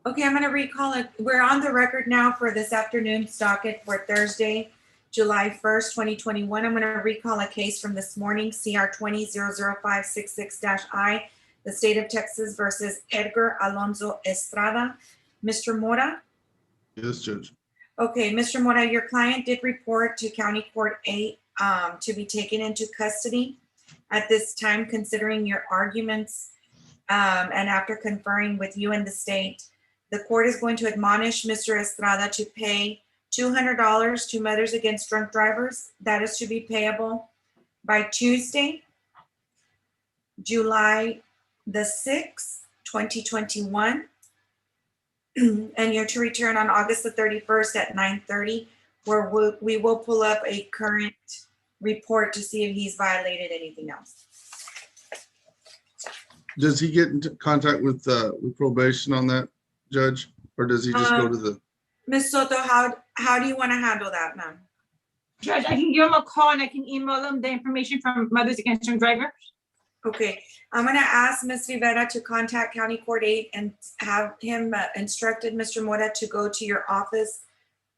Okay, I'm gonna recall it. We're on the record now for this afternoon's docket for Thursday, July 1st, 2021. I'm gonna recall a case from this morning, CR 20-00566-I, the state of Texas versus Edgar Alonso Estrada. Mr. Mora? Yes, Judge. Okay, Mr. Mora, your client did report to County Court 8 to be taken into custody. At this time, considering your arguments and after conferring with you and the state, the court is going to admonish Mr. Estrada to pay $200 to Mothers Against Drunk Drivers. That is to be payable by Tuesday, July the 6th, 2021. And you're to return on August the 31st at 9:30, where we will pull up a current report to see if he's violated anything else. Does he get into contact with probation on that, Judge? Or does he just go to the? Ms. Soto, how do you want to handle that, ma'am? Judge, I can give them a call and I can email them the information from Mothers Against Drunk Drivers. Okay, I'm gonna ask Ms. Rivera to contact County Court 8 and have him instructed Mr. Mora to go to your office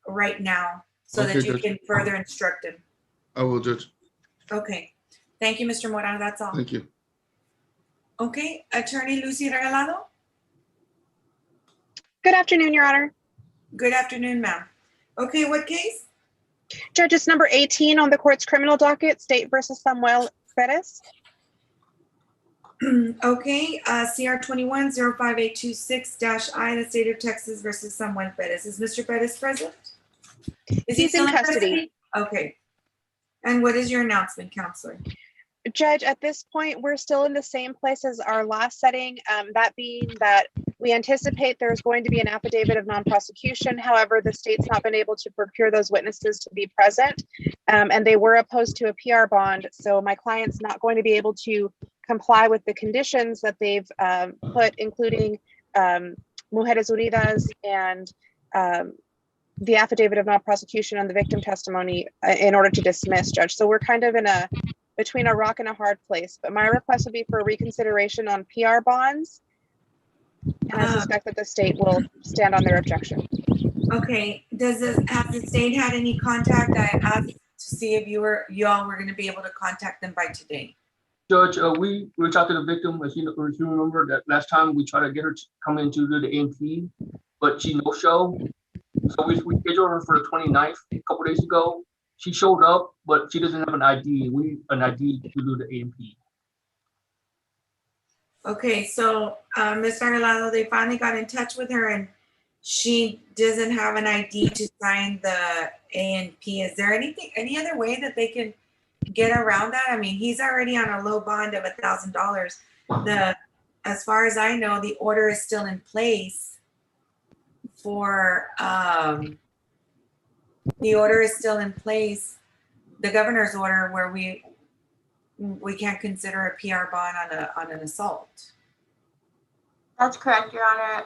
right now so Okay, that you Judge. can further instruct him. I will, Judge. Okay, thank you, Mr. Mora, that's all. Thank you. Okay, Attorney Lucy Regalado? Good afternoon, Your Honor. Good afternoon, ma'am. Okay, what case? Judges number 18 on the court's criminal docket, State versus Samuel Perez. Okay, CR 21-05826-I, the state of Texas versus Samuel Perez. Is Mr. Perez present? Is he He's still in custody. Okay. And what is your announcement, counselor? Judge, at this point, we're still in the same place as our last setting, that being that we anticipate there's going to be an affidavit of non-prosecution. However, the state's not been able to procure those witnesses to be present, and they were opposed to a PR bond. So my client's not going to be able to comply with the conditions that they've put, including Mujeres Unidas and the affidavit of non-prosecution and the victim testimony in order to dismiss, Judge. So we're kind of in between a rock and a hard place, but my request would be for reconsideration on PR bonds. And I suspect that the state will stand on their objection. Okay, has the state had any contact? I asked to see if you all were going to be able to contact them by today. Judge, we reached out to the victim. As you remember that last time we tried to get her to come in to do the A&P, but she no-show. So we scheduled her for the 29th a couple days ago. She showed up, but she doesn't have an ID. We need an ID to do the A&P. Okay, so Ms. Regalado, they finally got in touch with her and she doesn't have an ID to sign the A&P. Is there any other way that they can get around that? I mean, he's already on a low bond of $1,000. As far as I know, the order is still in place for the governor's order where we can't consider a PR bond on an assault. That's correct, Your Honor.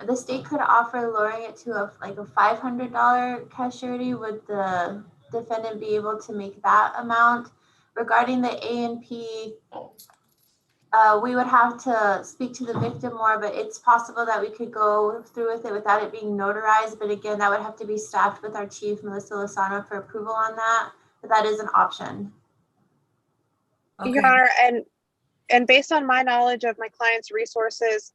The state could offer lowering it to a $500 cash surety. Would the defendant be able to make that amount? Regarding the A&P, we would have to speak to the victim more, but it's possible that we could go through with it without it being notarized. But again, that would have to be staffed with our chief, Melissa Lozano, for approval on that. But that is an option. Okay. Your Honor, and based on my knowledge of my client's resources,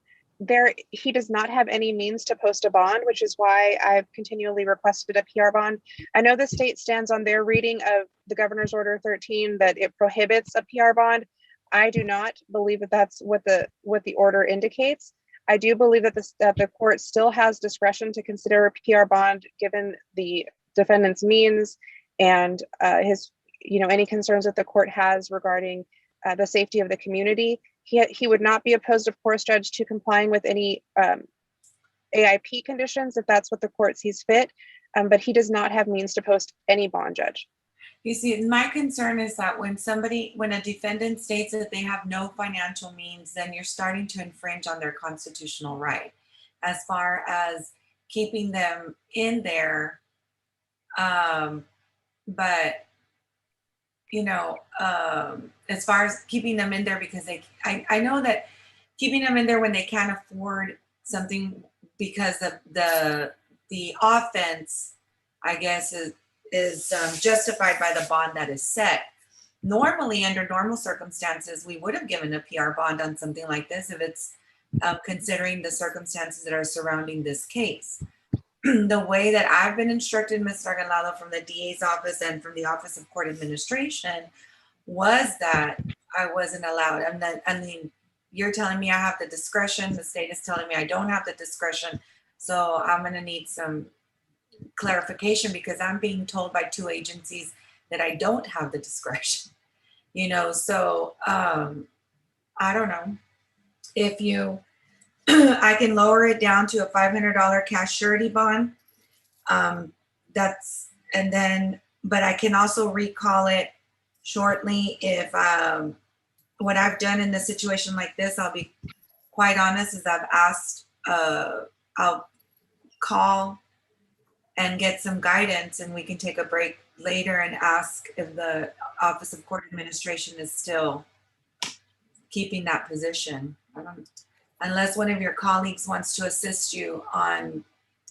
he does not have any means to post a bond, which is why I've continually requested a PR bond. I know the state stands on their reading of the Governor's Order 13 that it prohibits a PR bond. I do not believe that that's what the order indicates. I do believe that the court still has discretion to consider a PR bond given the defendant's means and his, any concerns that the court has regarding the safety of the community. He would not be opposed, of course, Judge, to complying with any AIP conditions if that's what the court sees fit, but he does not have means to post any bond, Judge. You see, my concern is that when a defendant states that they have no financial means, then you're starting to infringe on their constitutional right as far as keeping them in there. But as far as keeping them in there because I know that keeping them in there when they can't afford something because of the offense, I guess, is justified by the bond that is set. Normally, under normal circumstances, we would have given a PR bond on something like this if it's considering the circumstances that are surrounding this case. The way that I've been instructed, Ms. Regalado, from the DA's office and from the Office of Court Administration was that I wasn't allowed. And then, I mean, you're telling me I have the discretion. The state is telling me I don't have the discretion. So I'm going to need some clarification because I'm being told by two agencies that I don't have the discretion, so I don't know if you, I can lower it down to a $500 cash surety bond. But I can also recall it shortly if, what I've done in a situation like this, I'll be quite honest, is I've asked, I'll call and get some guidance, and we can take a break later and ask if the Office of Court Administration is still keeping that position. Unless one of your colleagues wants to assist you on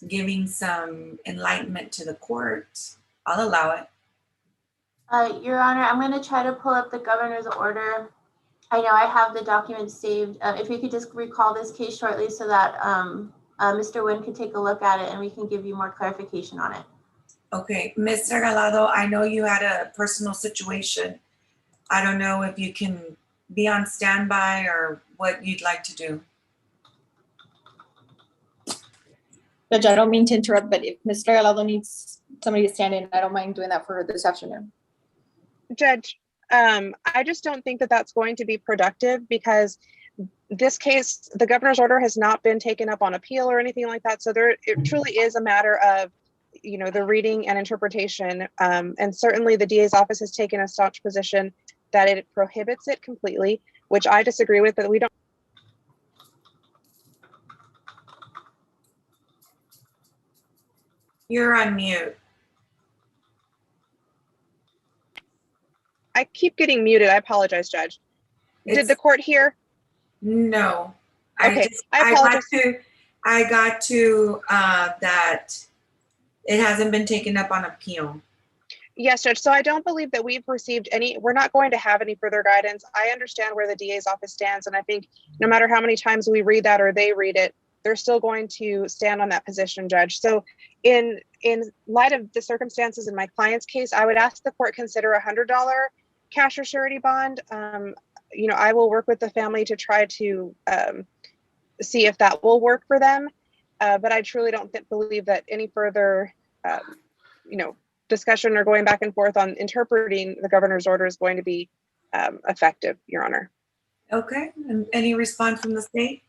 giving some enlightenment to the court, I'll allow it. Your Honor, I'm going to try to pull up the governor's order. I know I have the document saved. If you could just recall this case shortly so that Mr. Nguyen could take a look at it and we can give you more clarification on it. Okay, Ms. Regalado, I know you had a personal situation. I don't know if you can be on standby or what you'd like to do. Judge, I don't mean to interrupt, but if Mr. Regalado needs somebody to stand in, I don't mind doing that for this afternoon. Judge, I just don't think that that's going to be productive because this case, the governor's order has not been taken up on appeal or anything like that. So it truly is a matter of, the reading and interpretation. And certainly the DA's office has taken a staunch position that it prohibits it completely, which I disagree with, but we don't. You're on mute. I keep getting muted. I apologize, Judge. Did the court hear? No. Okay, I apologize. I got to that it hasn't been taken up on appeal. Yes, Judge. So I don't believe that we've received we're not going to have any further guidance. I understand where the DA's office stands. And I think no matter how many times we read that or they read it, they're still going to stand on that position, Judge. So in light of the circumstances in my client's case, I would ask the court consider a $100 cash or surety bond. I will work with the family to try to see if that will work for them. But I truly don't believe that any further, discussion or going back and forth on interpreting the governor's order is going to be effective, Your Honor. Okay. And any response from the state?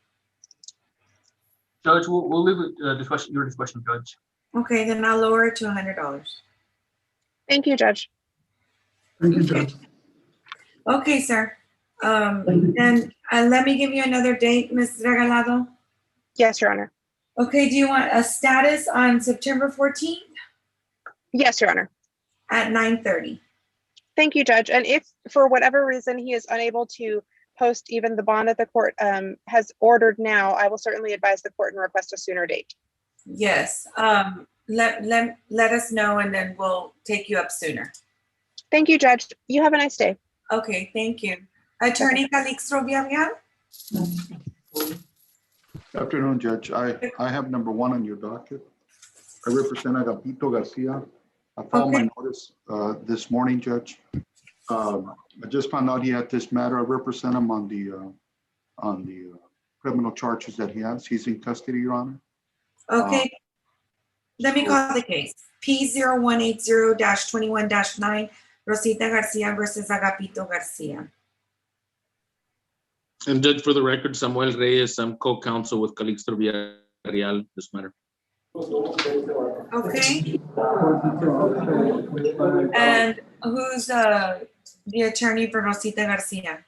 Judge, we'll leave it your discretion, Judge. Okay, then I'll lower it to $100. Thank you, Judge. Thank you, Judge. Okay, sir. And let me give you another date, Ms. Regalado. Yes, Your Honor. Okay, do you want a status on September 14th? Yes, Your Honor. At 9:30. Thank you, Judge. And if for whatever reason he is unable to post even the bond that the court has ordered now, I will certainly advise the court and request a sooner date. Yes. Let us know and then we'll take you up sooner. Thank you, Judge. You have a nice day. Okay, thank you. Attorney Calixto Villarreal? Good afternoon, Judge. I have number one on your docket. I represent Agapito Garcia. I filed my notice this morning, Judge. I just found out he had this matter. I represent him on the criminal charges that he has. He's in custody, Your Honor. Okay. Let me call the case. P0180-21-9, Rosita Garcia versus Agapito Garcia. And Judge, for the record, Samuel Reyes, I'm co-counsel with Calixto Villarreal, this matter. Okay. And who's the attorney for Rosita Garcia?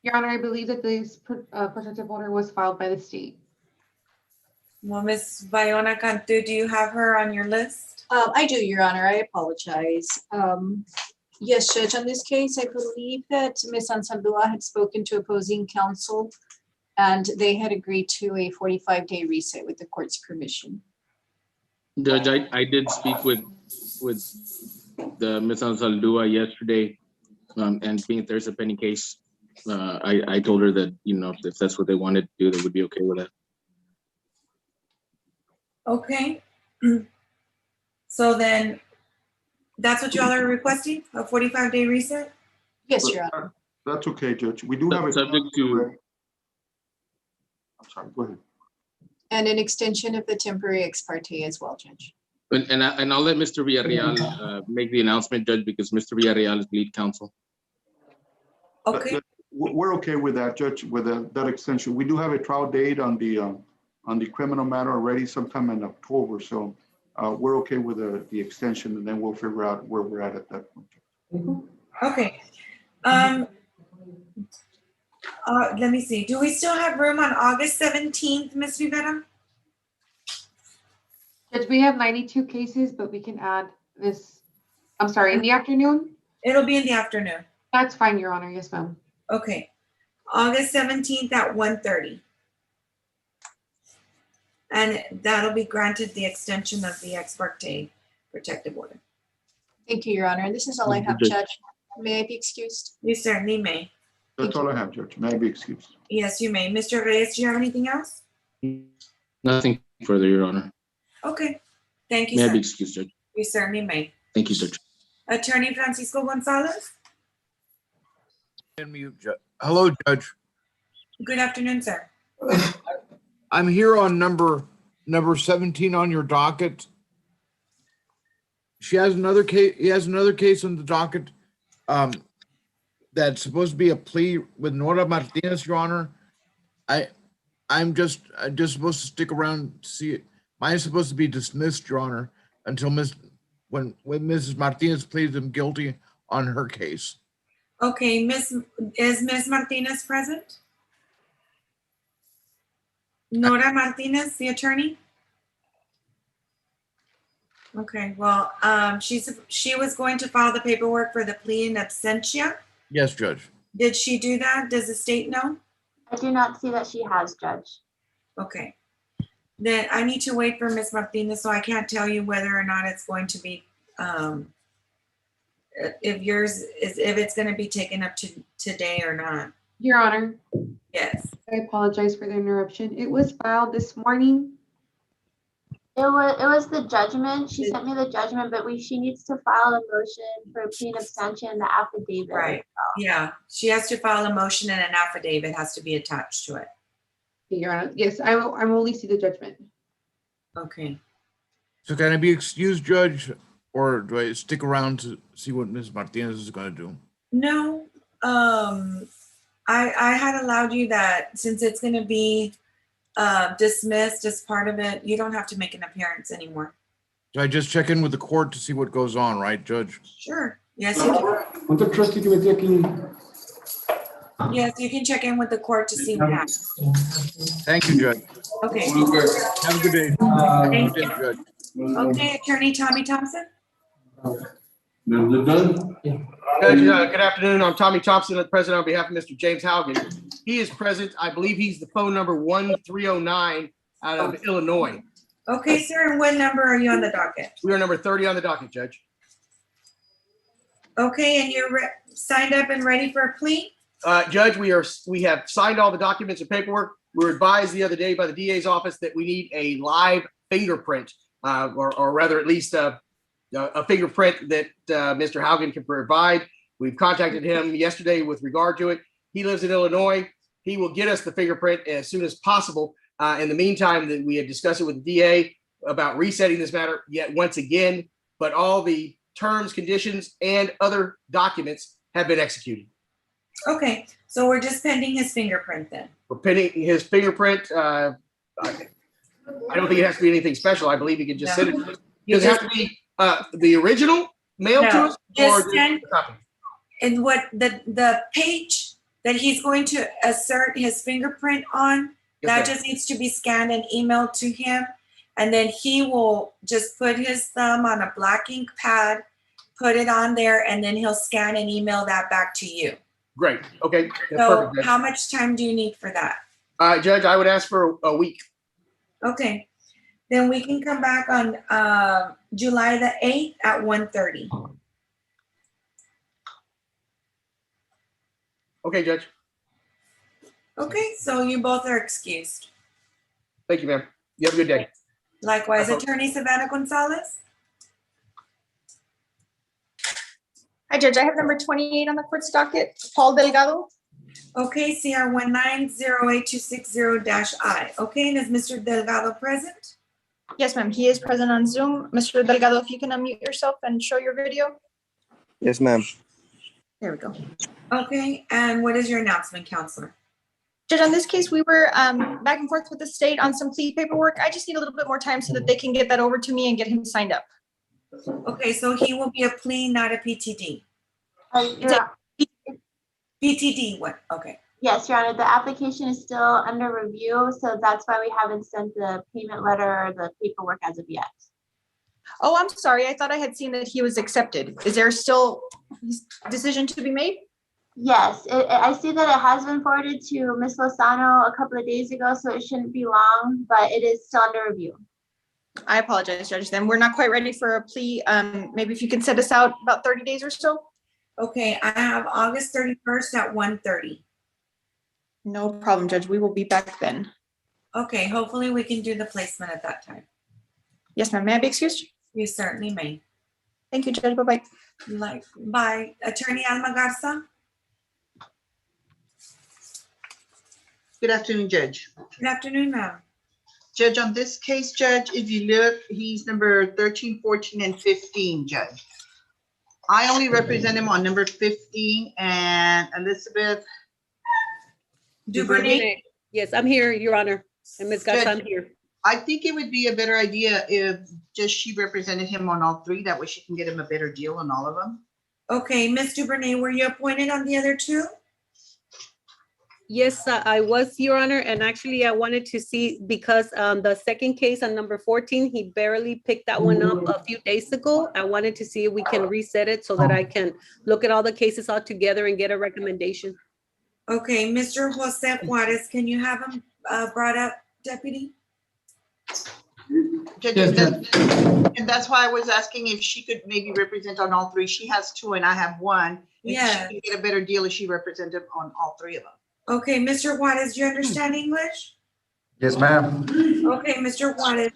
Your Honor, I believe that this protective order was filed by the state. Well, Ms. Bayona Cantu, do you have her on your list? I do, Your Honor. I apologize. Yes, Judge, on this case, I believe that Ms. Ansaldúa had spoken to opposing counsel and they had agreed to a 45-day reset with the court's permission. Judge, I did speak with the Ms. Ansaldúa yesterday, and being there's a pending case, I told her that, you know, if that's what they wanted to do, they would be okay with that. Okay. So then, that's what y'all are requesting, a 45-day reset? Yes, Your Honor. That's okay, Judge. We do have a. Subject to, I'm sorry, go ahead. And an extension of the temporary ex parte as well, Judge. and I'll let Mr. Villarreal make the announcement, Judge, because Mr. Villarreal is lead counsel. Okay, We're okay with that, Judge, with that extension. We do have a trial date on the criminal matter already sometime in October, so we're okay with the extension, and then we'll figure out where we're at that point. okay. Let me see, do we still have room on August 17th, Ms. Rivera? Judge, we have 92 cases, but we can add this, I'm sorry, in the afternoon? It'll be in the afternoon. That's fine, Your Honor. Yes, ma'am. Okay, August 17th at 1:30. And that'll be granted the extension of the ex parte protective order. Thank you, Your Honor. This is all I have, Judge. May I be excused? You certainly may. That's all I have, Judge. May I be excused? Yes, you may. Mr. Reyes, do you have anything else? Nothing further, Your Honor. Okay, thank you, May I be sir. excused, Judge? You certainly may. Thank you, Judge. Attorney Francisco Gonzalez, Hello, Judge. good afternoon, sir. I'm here on number 17 on your docket. He has another case on the docket that's supposed to be a plea with Nora Martinez, Your Honor. I'm just supposed to stick around to see it. Mine's supposed to be dismissed, Your Honor, until when Mrs. Martinez pleads him guilty on her case. Okay, is Ms. Martinez present? Nora Martinez, the attorney? Okay, well, she was going to file the paperwork for the plea in absentia. Yes, Judge. Did she do that? Does the state know? I do not see that she has, Judge. Okay. Then I need to wait for Ms. Martinez, so I can't tell you whether or not it's going to be, if it's going to be taken up to today or not. Your Honor, Yes. I apologize for the interruption. It was filed this morning. It was the judgment. She sent me the judgment, but she needs to file a motion for a plea in absentia and the affidavit. Right. Yeah. She has to file a motion and an affidavit has to be attached to it. Your Honor, yes, I will only see the judgment. Okay. So can I be excused, Judge, or do I stick around to see what Ms. Martinez is going to do? No, I had allowed you that since it's going to be dismissed as part of it, you don't have to make an appearance anymore. So I just check in with the court to see what goes on, right, Judge? Sure. Yes, you can. Yes, you can check in with the court to see what happens. Thank you, Judge. Okay. Have a good day. Thank Good you. day, Judge. Okay, Attorney Tommy Thompson. Judge, good afternoon. I'm Tommy Thompson, the president on behalf of Mr. James Haugen. He is present. I believe he's the phone number 1309 out of Illinois. Okay, sir, and what number are you on the docket? We are number 30 on the docket, Judge. Okay, and you're signed up and ready for a plea? Judge, we have signed all the documents and paperwork. We were advised the other day by the DA's office that we need a live fingerprint, or rather at least a fingerprint that Mr. Haugen can provide. We've contacted him yesterday with regard to it. He lives in Illinois. He will get us the fingerprint as soon as possible. In the meantime, that we had discussed it with the DA about resetting this matter yet once again, but all the terms, conditions, and other documents have been executed. Okay, so we're just pending his fingerprint then. We're pending his fingerprint. I don't think it has to be anything special. I believe he can just send it to us. Does it have to be the original mailed to us? Just send, and what the page that he's going to assert his fingerprint on, that just needs to be scanned and emailed to him. And then he will just put his thumb on a black ink pad put it on there, and then he'll scan and email that back to you. Great. Okay. That's So perfect, Judge. how much time do you need for that? Judge, I would ask for a week. Okay, then we can come back on July the 8th at 1:30. Okay, Judge. Okay, so you both are excused. Thank you, ma'am. You have a good day. Likewise, Bye. Attorney Savannah Gonzalez. Hi, Judge. I have number 28 on the court's docket, Paul Delgado. Okay, CR 1908260-I. Okay, and is Mr. Delgado present? Yes, ma'am. He is present on Zoom. Mr. Delgado, if you can unmute yourself and show your video. Yes, ma'am. There we go. Okay, and what is your announcement, Counselor? Judge, on this case, we were back and forth with the state on some plea paperwork. I just need a little bit more time so that they can get that over to me and get him signed up. Okay, so he will be a plea, not a PTD. PTD, what? Okay. Yes, Your Honor, the application is still under review, so that's why we haven't sent the payment letter or the paperwork as of yet. Oh, I'm sorry. I thought I had seen that he was accepted. Is there still decision to be made? Yes, I see that it has been forwarded to Ms. Lozano a couple of days ago, so it shouldn't be long, but it is still under review. I apologize, Judge. Then we're not quite ready for a plea. Maybe if you can set us out about 30 days or so. Okay, I have August 31st at 1:30. No problem, Judge. We will be back then. Okay, hopefully we can do the placement at that time. Yes, ma'am. May I be excused? You certainly may. Thank you, Judge. Bye-bye. Bye. Attorney Alma Garza? Good afternoon, Judge. Good afternoon, ma'am. Judge, on this case, Judge, if you look, he's number 13, 14, and 15, Judge. I only represent him on number 15, and Elizabeth Duvernay. Yes, I'm here, Your Honor. And Ms. Garza, I'm here. I think it would be a better idea if just she represented him on all three. That way she can get him a better deal on all of them. Okay, Ms. Duvernay, were you appointed on the other two? Yes, I was, Your Honor, and actually I wanted to see because the second case on number 14, he barely picked that one up a few days ago. I wanted to see if we can reset it so that I can look at all the cases all together and get a recommendation. Okay, Mr. Jose Juarez, can you have him brought up, Deputy? Judge, and that's why I was asking if she could maybe represent on all three. She has two and I have one. Yeah. She can get a better deal if she represented on all three of them. Okay, Mr. Juarez, do you understand English? Yes, ma'am. Okay, Mr. Juarez.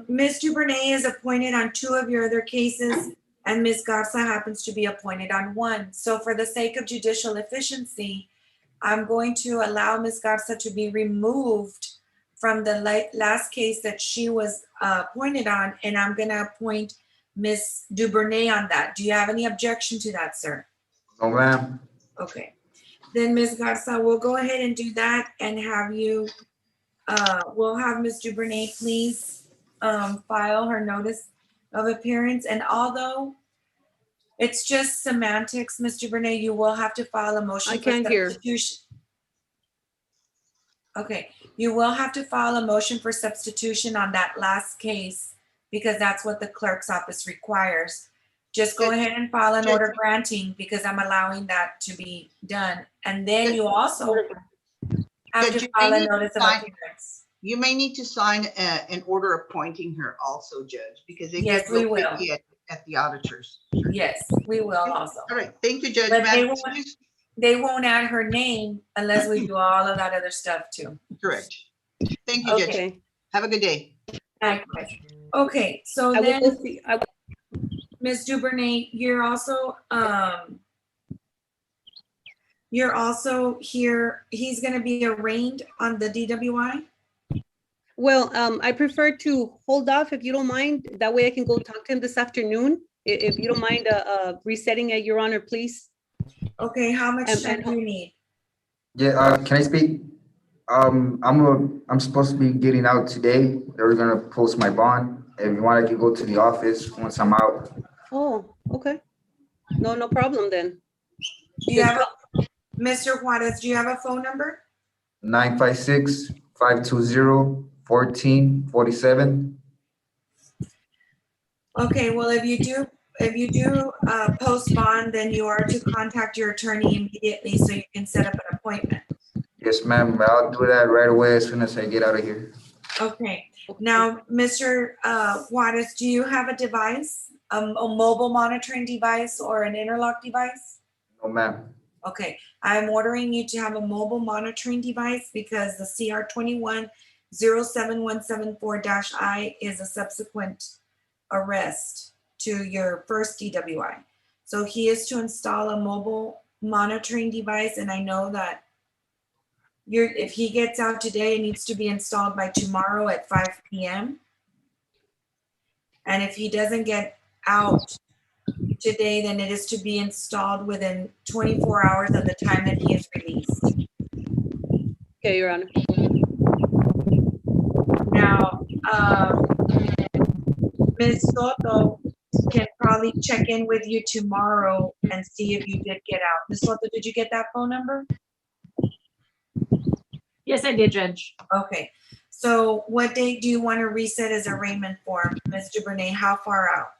Ms. Duvernay is appointed on two of your other cases, and Ms. Garza happens to be appointed on one. So for the sake of judicial efficiency, I'm going to allow Ms. Garza to be removed from the last case that she was appointed on, and I'm gonna appoint Ms. Duvernay on that. Do you have any objection to that, sir? No, ma'am. Okay. Then Ms. Garza, we'll go ahead and do that and have you, we'll have Ms. Duvernay please file her notice of appearance. And although it's just semantics, Ms. Duvernay, you will have to file a motion. I can't hear. Okay, you will have to file a motion for substitution on that last case because that's what the clerk's office requires. Just go ahead and file an order granting because I'm allowing that to be done. And then you also have to file a notice of appearance. You may need to sign an order appointing her also, Judge, because it Yes, gets we real will. tricky at the auditors. Yes, we will also. All right, thank you, Judge. But Madam, they won't add her name unless we do all of that other stuff too. correct. Thank you, Judge. Okay. Have a good day. Likewise. Okay, so I then, will see. Ms. Duvernay, you're also here. He's going to be arraigned on the DWI. Well, I prefer to hold off if you don't mind. That way I can go talk to him this afternoon. If you don't mind resetting it, Your Honor, please. Okay, how much time do you need? Yeah, can I speak? I'm supposed to be getting out today. They're gonna post my bond. If you want, I can go to the office once I'm out. Oh, okay. No problem then. Do you have Mr. Juarez, do you have a phone number? 956-520-1447. Okay, well, if you do, if you do post bond, then you are to contact your attorney immediately so you can set up an appointment. Yes, ma'am. I'll do that right away as soon as I get out of here. Okay. Now, Mr. Juarez, do you have a device, a mobile monitoring device or an interlock device? No, ma'am. Okay, I'm ordering you to have a mobile monitoring device because the CR 21-07174-I is a subsequent arrest to your first DWI. So he is to install a mobile monitoring device, and I know that if he gets out today, it needs to be installed by tomorrow at 5 p.m. And if he doesn't get out today, then it is to be installed within 24 hours of the time that he is released. Okay, Your Honor. Now, Ms. Soto can probably check in with you tomorrow and see if you did get out. Ms. Soto, did you get that phone number? Yes, I did, Judge. Okay. So what date do you want to reset his arraignment for, Ms. DuVernay? How far out?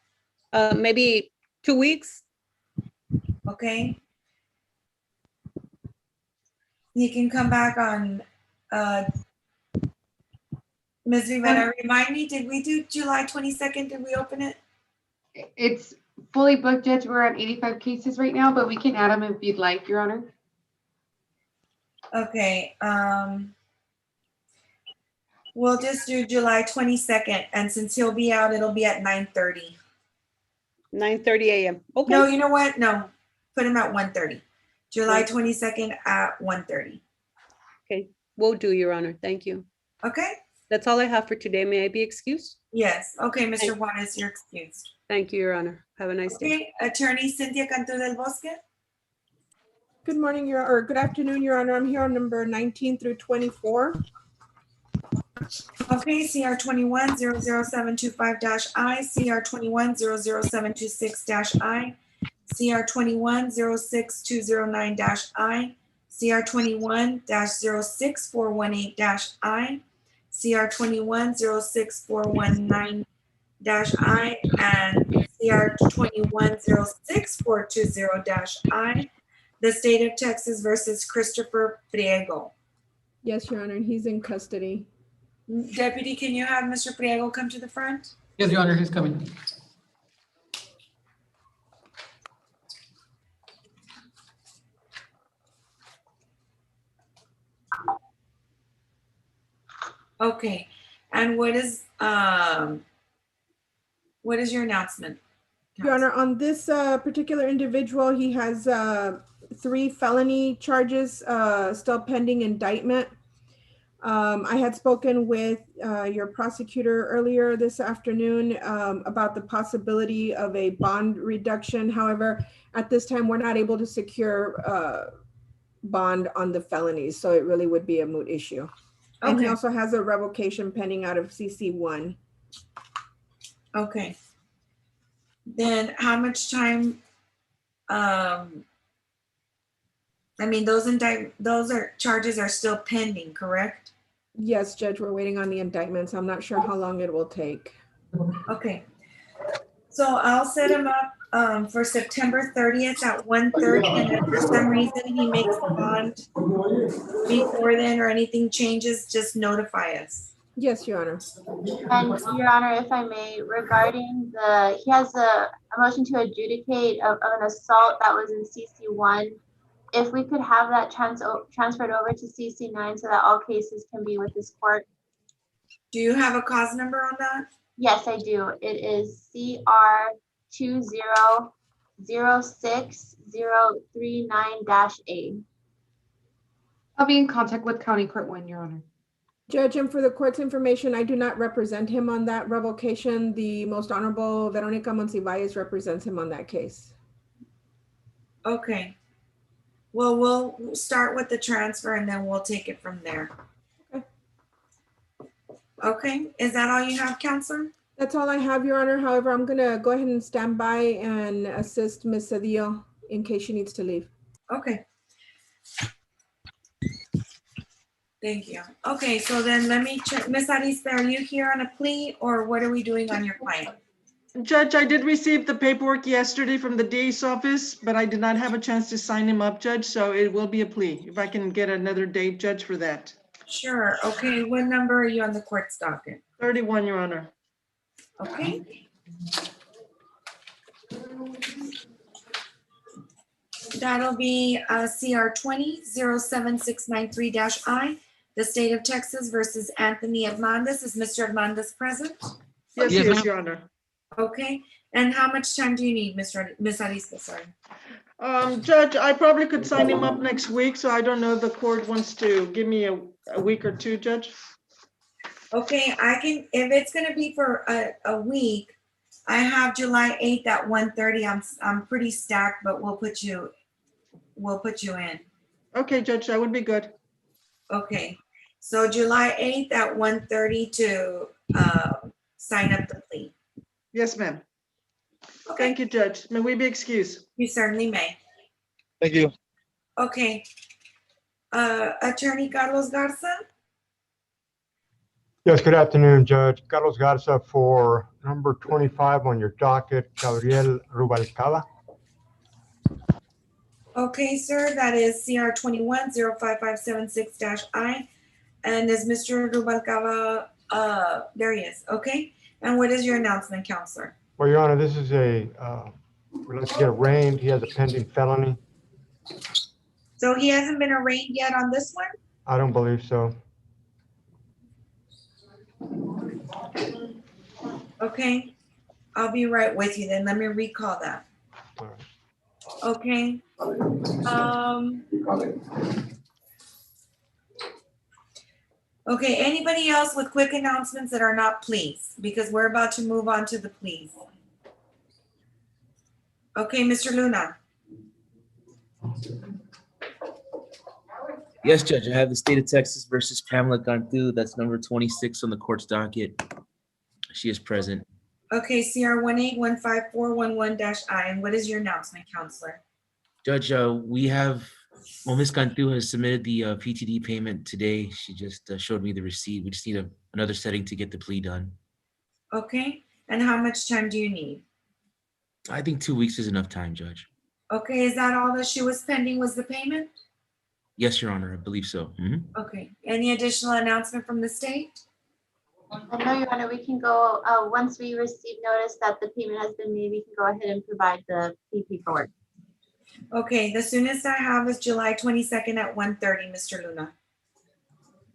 Maybe 2 weeks. Okay. He can come back on, Ms. Rivera, remind me, did we do July 22nd? Did we open it? It's fully booked, Judge. We're at 85 cases right now, but we can add them if you'd like, Your Honor. Okay, we'll just do July 22nd, and since he'll be out, it'll be at 9:30. 9:30 a.m. Okay. No, you know what? No, put him at 1:30. July 22nd at 1:30. Okay, will do, Your Honor. Thank you. Okay? That's all I have for today. May I be excused? Yes. Okay, Mr. Juarez, you're excused. Thank you, Your Honor. Have a nice day. Okay, Attorney Cynthia Cantu del Bosque. Good morning, good afternoon, Your Honor. I'm here on number 19 through 24. Okay, CR 21-00725-I, CR 21-00726-I, CR 21-06209-I, CR 21-06418-I, CR 21-06419-I, and CR 21-06420-I, the state of Texas versus Christopher Priego. Yes, Your Honor, and he's in custody. Deputy, can you have Mr. Priego come to the front? Yes, Your Honor, he's coming. Okay, and what is your announcement? Your Honor, on this particular individual, he has 3 felony charges still pending indictment. I had spoken with your prosecutor earlier this afternoon about the possibility of a bond reduction. However, at this time, we're not able to secure bond on the felonies, so it really would be a moot issue. And he Okay. also has a revocation pending out of CC1. Okay. Then how much time? I mean, those charges are still pending, correct? Yes, Judge, we're waiting on the indictments. I'm not sure how long it will take. Okay. So I'll set him up for September 30th at 1:30, and if for some reason he makes the bond before then or anything changes, just notify us. Yes, Your Honor. And Your Honor, if I may, regarding he has a motion to adjudicate of an assault that was in CC1. If we could have that transferred over to CC9 so that all cases can be with this court. Do you have a cause number on that? Yes, I do. It is CR 20-06039-A. I'll be in contact with County Court 1, Your Honor. Judge, and for the court's information, I do not represent him on that revocation. The Most Honorable Veronica Monsiváis represents him on that case. Okay. Well, we'll start with the transfer and then we'll take it from there. Okay. Okay, is that all you have, Counselor? That's all I have, Your Honor. However, I'm gonna go ahead and stand by and assist Ms. Cedillo in case she needs to leave. Okay. Thank you. Okay, so then let me check. Ms. Arispe, are you here on a plea or what are we doing on your client? Judge, I did receive the paperwork yesterday from the DA's office, but I did not have a chance to sign him up, Judge, so it will be a plea. If I can get another date, Judge, for that. Sure. Okay, what number are you on the court's docket? 31, Your Honor. Okay. That'll be CR 20-07693-I, the state of Texas versus Anthony Hernandez. Is Mr. Hernandez present? Yes, Yes, yes, ma'am. Your Honor. Okay, and how much time do you need, Ms. Arisca, sorry? Judge, I probably could sign him up next week, so I don't know if the court wants to give me a week or two, Judge. Okay, I can, if it's gonna be for a week, I have July 8th at 1:30. I'm pretty stacked, but we'll put you in. Okay, Judge, that would be good. Okay, so July 8th at 1:30 to sign up the plea. Yes, ma'am. Okay. Thank you, Judge. May we be excused? You certainly may. Thank you. Okay. Attorney Carlos Garza? Yes, good afternoon, Judge. Carlos Garza for number 25 on your docket, Gabriel Rubalcaba. Okay, sir, that is CR 21-05576-I. And is Mr. Rubalcaba, there he is, okay? And what is your announcement, counselor? Well, Your Honor, this is we'd like to get arraigned. He has a pending felony. So he hasn't been arraigned yet on this one? I don't believe so. Okay, I'll be right with you then. Let me recall that. All right. Okay. Okay, anybody else with quick announcements that are not pleas? Because we're about to move on to the pleas. Okay, Mr. Luna. Yes, Judge, I have the state of Texas versus Pamela Cantu. That's number 26 on the court's docket. She is present. Okay, CR 1815411-I. And what is your announcement, counselor? Judge, Ms. Cantu has submitted the PTD payment today. She just showed me the receipt. We just need another setting to get the plea done. Okay, and how much time do you need? I think 2 weeks is enough time, Judge. Okay, is that all that she was pending was the payment? Yes, Your Honor, I believe so. Okay, any additional announcement from the state? No, Your Honor, we can go, once we receive notice that the payment has been made, we can go ahead and provide the plea paperwork. Okay, the soonest I have is July 22nd at 1:30, Mr. Luna.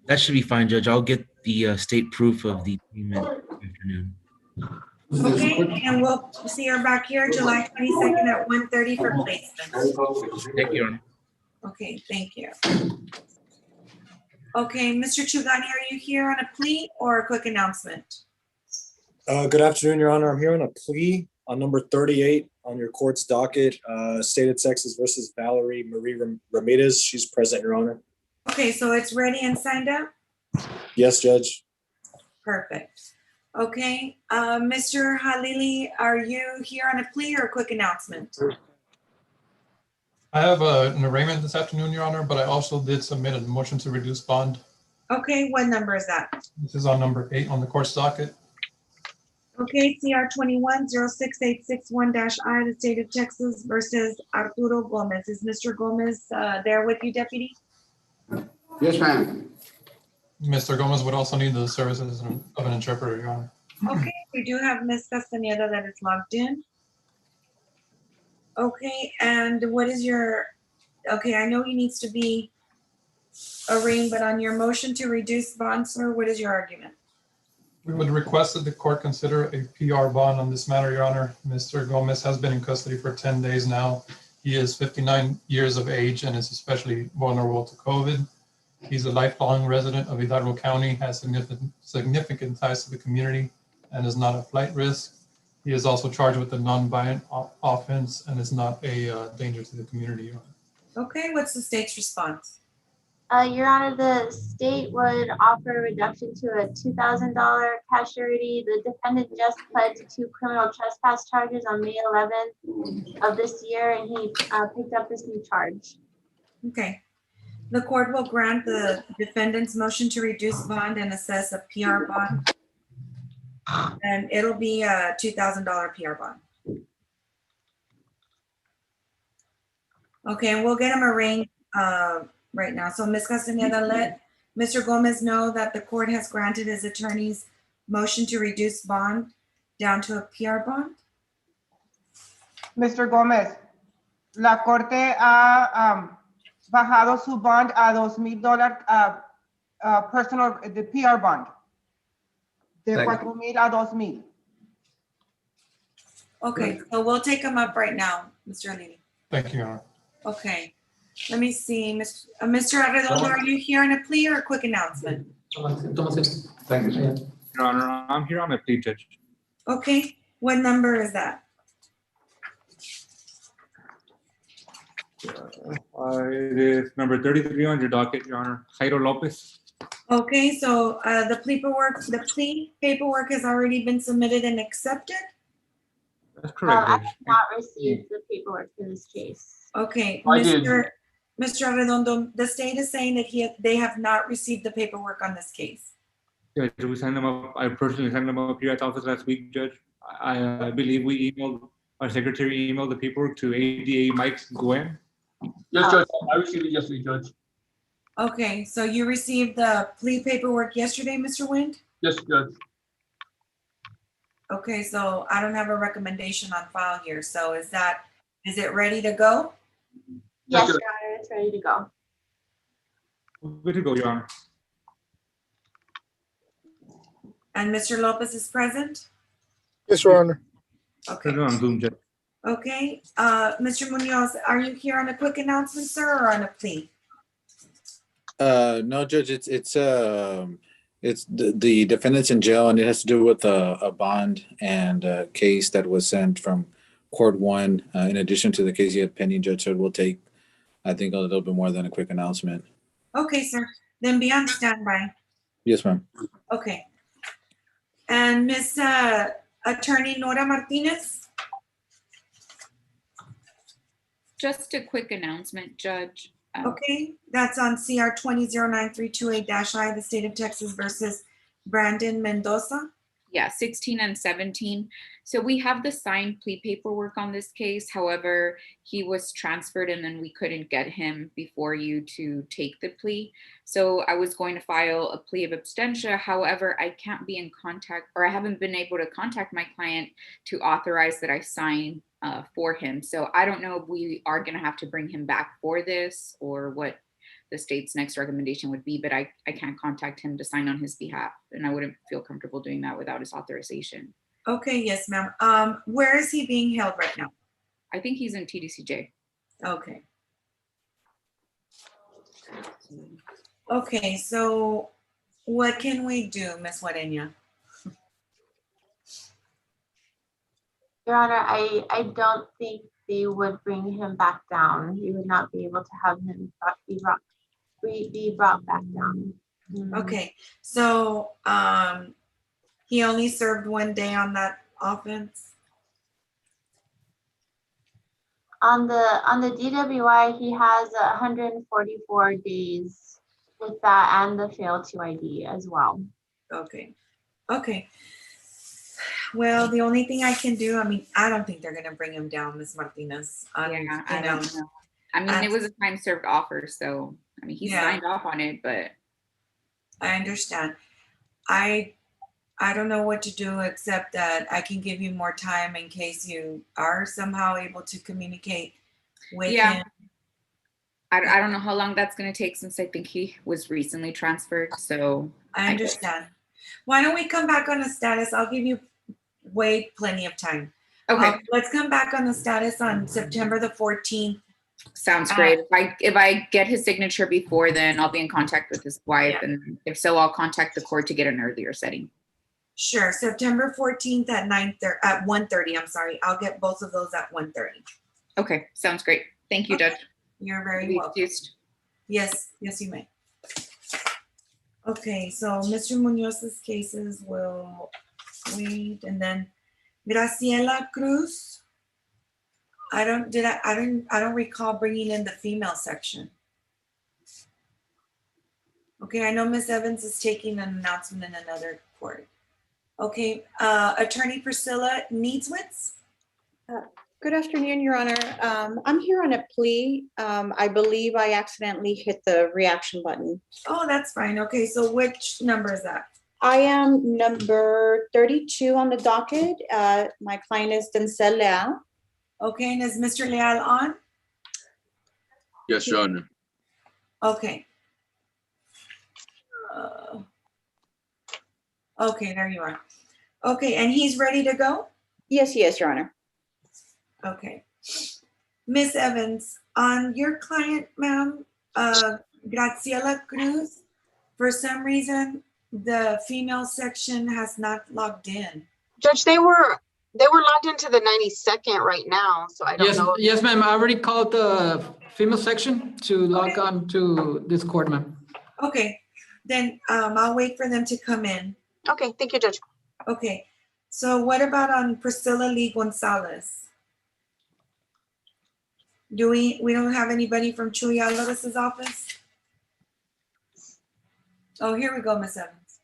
That should be fine, Judge. I'll get the state proof of the payment this afternoon. Okay, and we'll see her back here July 22nd at 1:30 for placement. Thank you, Your Honor. Okay, thank you. Okay, Mr. Chugani, are you here on a plea or a quick announcement? Good afternoon, Your Honor. I'm here on a plea on number 38 on your court's docket, State of Texas versus Valerie Marie Ramirez. She's present, Your Honor. Okay, so it's ready and signed up? Yes, Judge. Perfect. Okay, Mr. Halili, are you here on a plea or a quick announcement? I have an arraignment this afternoon, Your Honor, but I also did submit a motion to reduce bond. Okay, what number is that? This is on number 8 on the court's docket. Okay, CR 21-06861-I, the state of Texas versus Arturo Gomez. Is Mr. Gomez there with you, Deputy? Yes, ma'am. Mr. Gomez would also need the services of an interpreter, Your Honor. Okay, we do have Ms. Castaneda that is logged in. Okay, and what is your, okay, I know he needs to be arraigned, but on your motion to reduce bond, sir, what is your argument? We would request that the court consider a PR bond on this matter, Your Honor. Mr. Gomez has been in custody for 10 days now. He is 59 years of age and is especially vulnerable to COVID. He's a lifelong resident of Hidalgo County, has significant ties to the community, and is not a flight risk. He is also charged with a non-violent offense and is not a danger to the community, Your Honor. Okay, what's the state's response? Your Honor, the state would offer a reduction to a $2,000 cash surety. The defendant just pled to 2 criminal trespass charges on May 11th of this year, and he picked up this new charge. Okay. The court will grant the defendant's motion to reduce bond and assess a PR bond. And it'll be a $2,000 PR bond. Okay, and we'll get him arraigned right now. So Ms. Castaneda, let Mr. Gomez know that the court has granted his attorney's motion to reduce bond down to a PR bond. Mr. Gómez, la corte ha bajado su bond a $2,000 personal, the PR bond, de Thank you. 4,000 a 2,000. Okay, so we'll take him up right now, Mr. Alini. Thank you, Your Honor. Okay, let me see, Mr. Arredondo, are you here on a plea or a quick announcement? Thank you. Your Honor, I'm here on a plea, Judge. Okay, what number is that? It is number 33 on your docket, Your Honor. Jairo Lopez. Okay, so the plea paperwork has already been submitted and accepted? That's I correct, have Judge. not received the paperwork for this case. Okay, I did. Mr. Arredondo, the state is saying that they have not received the paperwork on this case. Judge, we signed them up. I personally signed them up here at the office last week, Judge. I believe we emailed, our secretary emailed the paperwork to ADA Mike Gwen. Yes, Judge. I received it yesterday, Judge. Okay, so you received the plea paperwork yesterday, Mr. Wind? Yes, Judge. Okay, so I don't have a recommendation on file here. So is it ready to go? Yes, Your Honor, it's ready to go. Good to go, Your Honor. And Mr. Lopez is present? Yes, Your Honor. Okay. On Zoom, Judge. Okay, Mr. Munoz, are you here on a quick announcement, sir, or on a plea? No, Judge, it's the defendant's in jail, and it has to do with a bond and a case that was sent from court one, in addition to the case you had pending, Judge. So it will take, I think, a little bit more than a quick announcement. Okay, sir, then be on standby. Yes, ma'am. Okay. And Miss Attorney Nora Martinez? Just a quick announcement, Judge. Okay, that's on CR 209328-I, the state of Texas versus Brandon Mendoza. Yeah, 16 and 17. So we have the signed plea paperwork on this case. However, he was transferred and then we couldn't get him before you to take the plea. So I was going to file a plea of abstention. However, I can't be in contact, or I haven't been able to contact my client to authorize that I sign for him. So I don't know if we are going to have to bring him back for this or what the state's next recommendation would be, but I can't contact him to sign on his behalf, and I wouldn't feel comfortable doing that without his authorization. Okay, yes, ma'am. Where is he being held right now? I think he's in TDCJ. Okay. Okay, so what can we do, Ms. Guareña? Your Honor, I don't think they would bring him back down. You would not be able to have him be brought back down. Okay, so he only served 1 day on that offense? On the DWI, he has 144 days with that and the fail to ID as well. Okay, okay. Well, the only thing I can do, I mean, I don't think they're gonna bring him down, Ms. Martinez. Yeah, I don't know. I mean, it was a time served offer, so I mean, he signed off on it, but I understand. I don't know what to do except that I can give you more time in case you are somehow able to communicate with him. I don't know how long that's going to take since I think he was recently transferred. So I understand. Why don't we come back on the status? I'll give you plenty of time. Okay. Let's come back on the status on September the 14th. Sounds great. If I get his signature before then, I'll be in contact with his wife, and if so, I'll contact the court to get an earlier setting. Sure, September 14th at 1:30. I'm sorry, I'll get both of those at 1:30. Okay, sounds great. Thank you, Judge. You're very welcome. Yes, you may. Okay, so Mr. Munoz's cases will wait, and then Graciela Cruz. I don't recall bringing in the female section. Okay, I know Ms. Evans is taking an announcement in another court. Okay, Attorney Priscilla Needswitz? Good afternoon, Your Honor. I'm here on a plea. I believe I accidentally hit the reaction button. Oh, that's fine. Okay, so which number is that? I am number 32 on the docket. My client is Denzel Leal. Okay, and is Mr. Leal on? Yes, Your Honor. Okay. Okay, there you are. Okay, and he's ready to go? Yes, he is, Your Honor. Okay. Miss Evans, on your client, ma'am, Graciela Cruz, for some reason, the female section has not logged in. Judge, they were logged into the 92nd right now, so I don't Yes, know. yes, ma'am. I already called the female section to log on to this court, ma'am. Okay, then I'll wait for them to come in. Okay, thank you, Judge. Okay, so what about on Priscilla Lee Gonzalez? We don't have anybody from Chuy Alvarez's office? Oh, here we go, Miss Evans.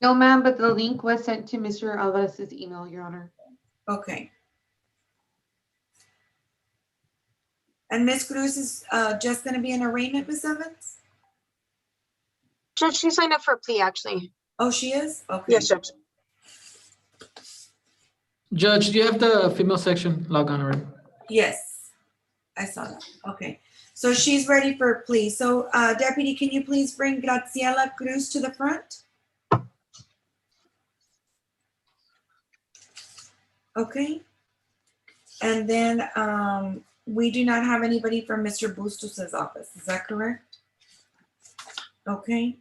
No, ma'am, but the link was sent to Mr. Alvarez's email, Your Honor. Okay. And Miss Cruz is just gonna be in arraignment, Miss Evans? Judge, she signed up for a plea, actually. Oh, she is? Okay. Yes, Judge. Judge, do you have the female section log on already? Yes, I saw that. Okay, so she's ready for a plea. So Deputy, can you please bring Graciela Cruz to the front? Okay. And then we do not have anybody from Mr. Bustos' office. Is that correct? Okay.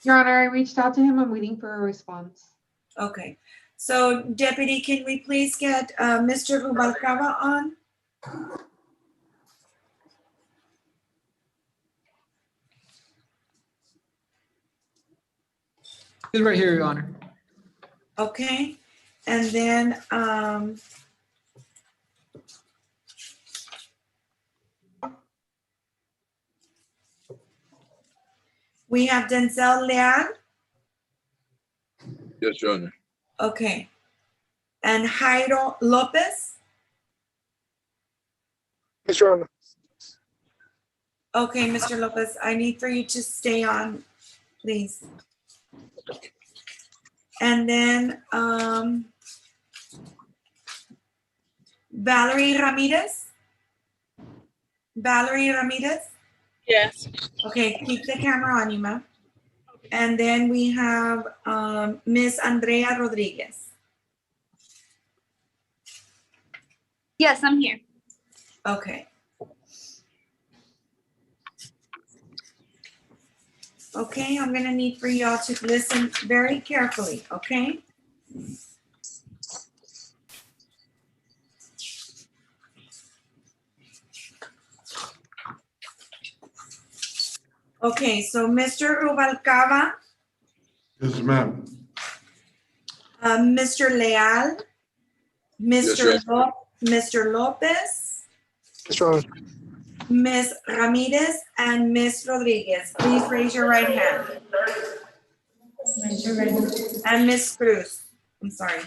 Your Honor, I reached out to him. I'm waiting for a response. Okay. So Deputy, can we please get Mr. Rubalcaba on? He's right here, Your Honor. Okay. And then we have Denzel Leal. Yes, Your Honor. Okay. And Jairo Lopez. Yes, Your Honor. Okay, Mr. Lopez, I need for you to stay on, please. And then Valerie Ramirez. Valerie Ramirez. Yes. Okay, keep the camera on you, ma'am. And then we have Miss Andrea Rodriguez. Yes, I'm here. Okay. Okay, I'm gonna need for y'all to listen very carefully, okay? Okay, so Mr. Rubalcaba, Yes, ma'am. Mr. Leal, Mr. Lopez, Yes, Your Honor. Ms. Ramirez, and Ms. Rodriguez. Please raise your right hand. And Ms. Cruz, I'm sorry.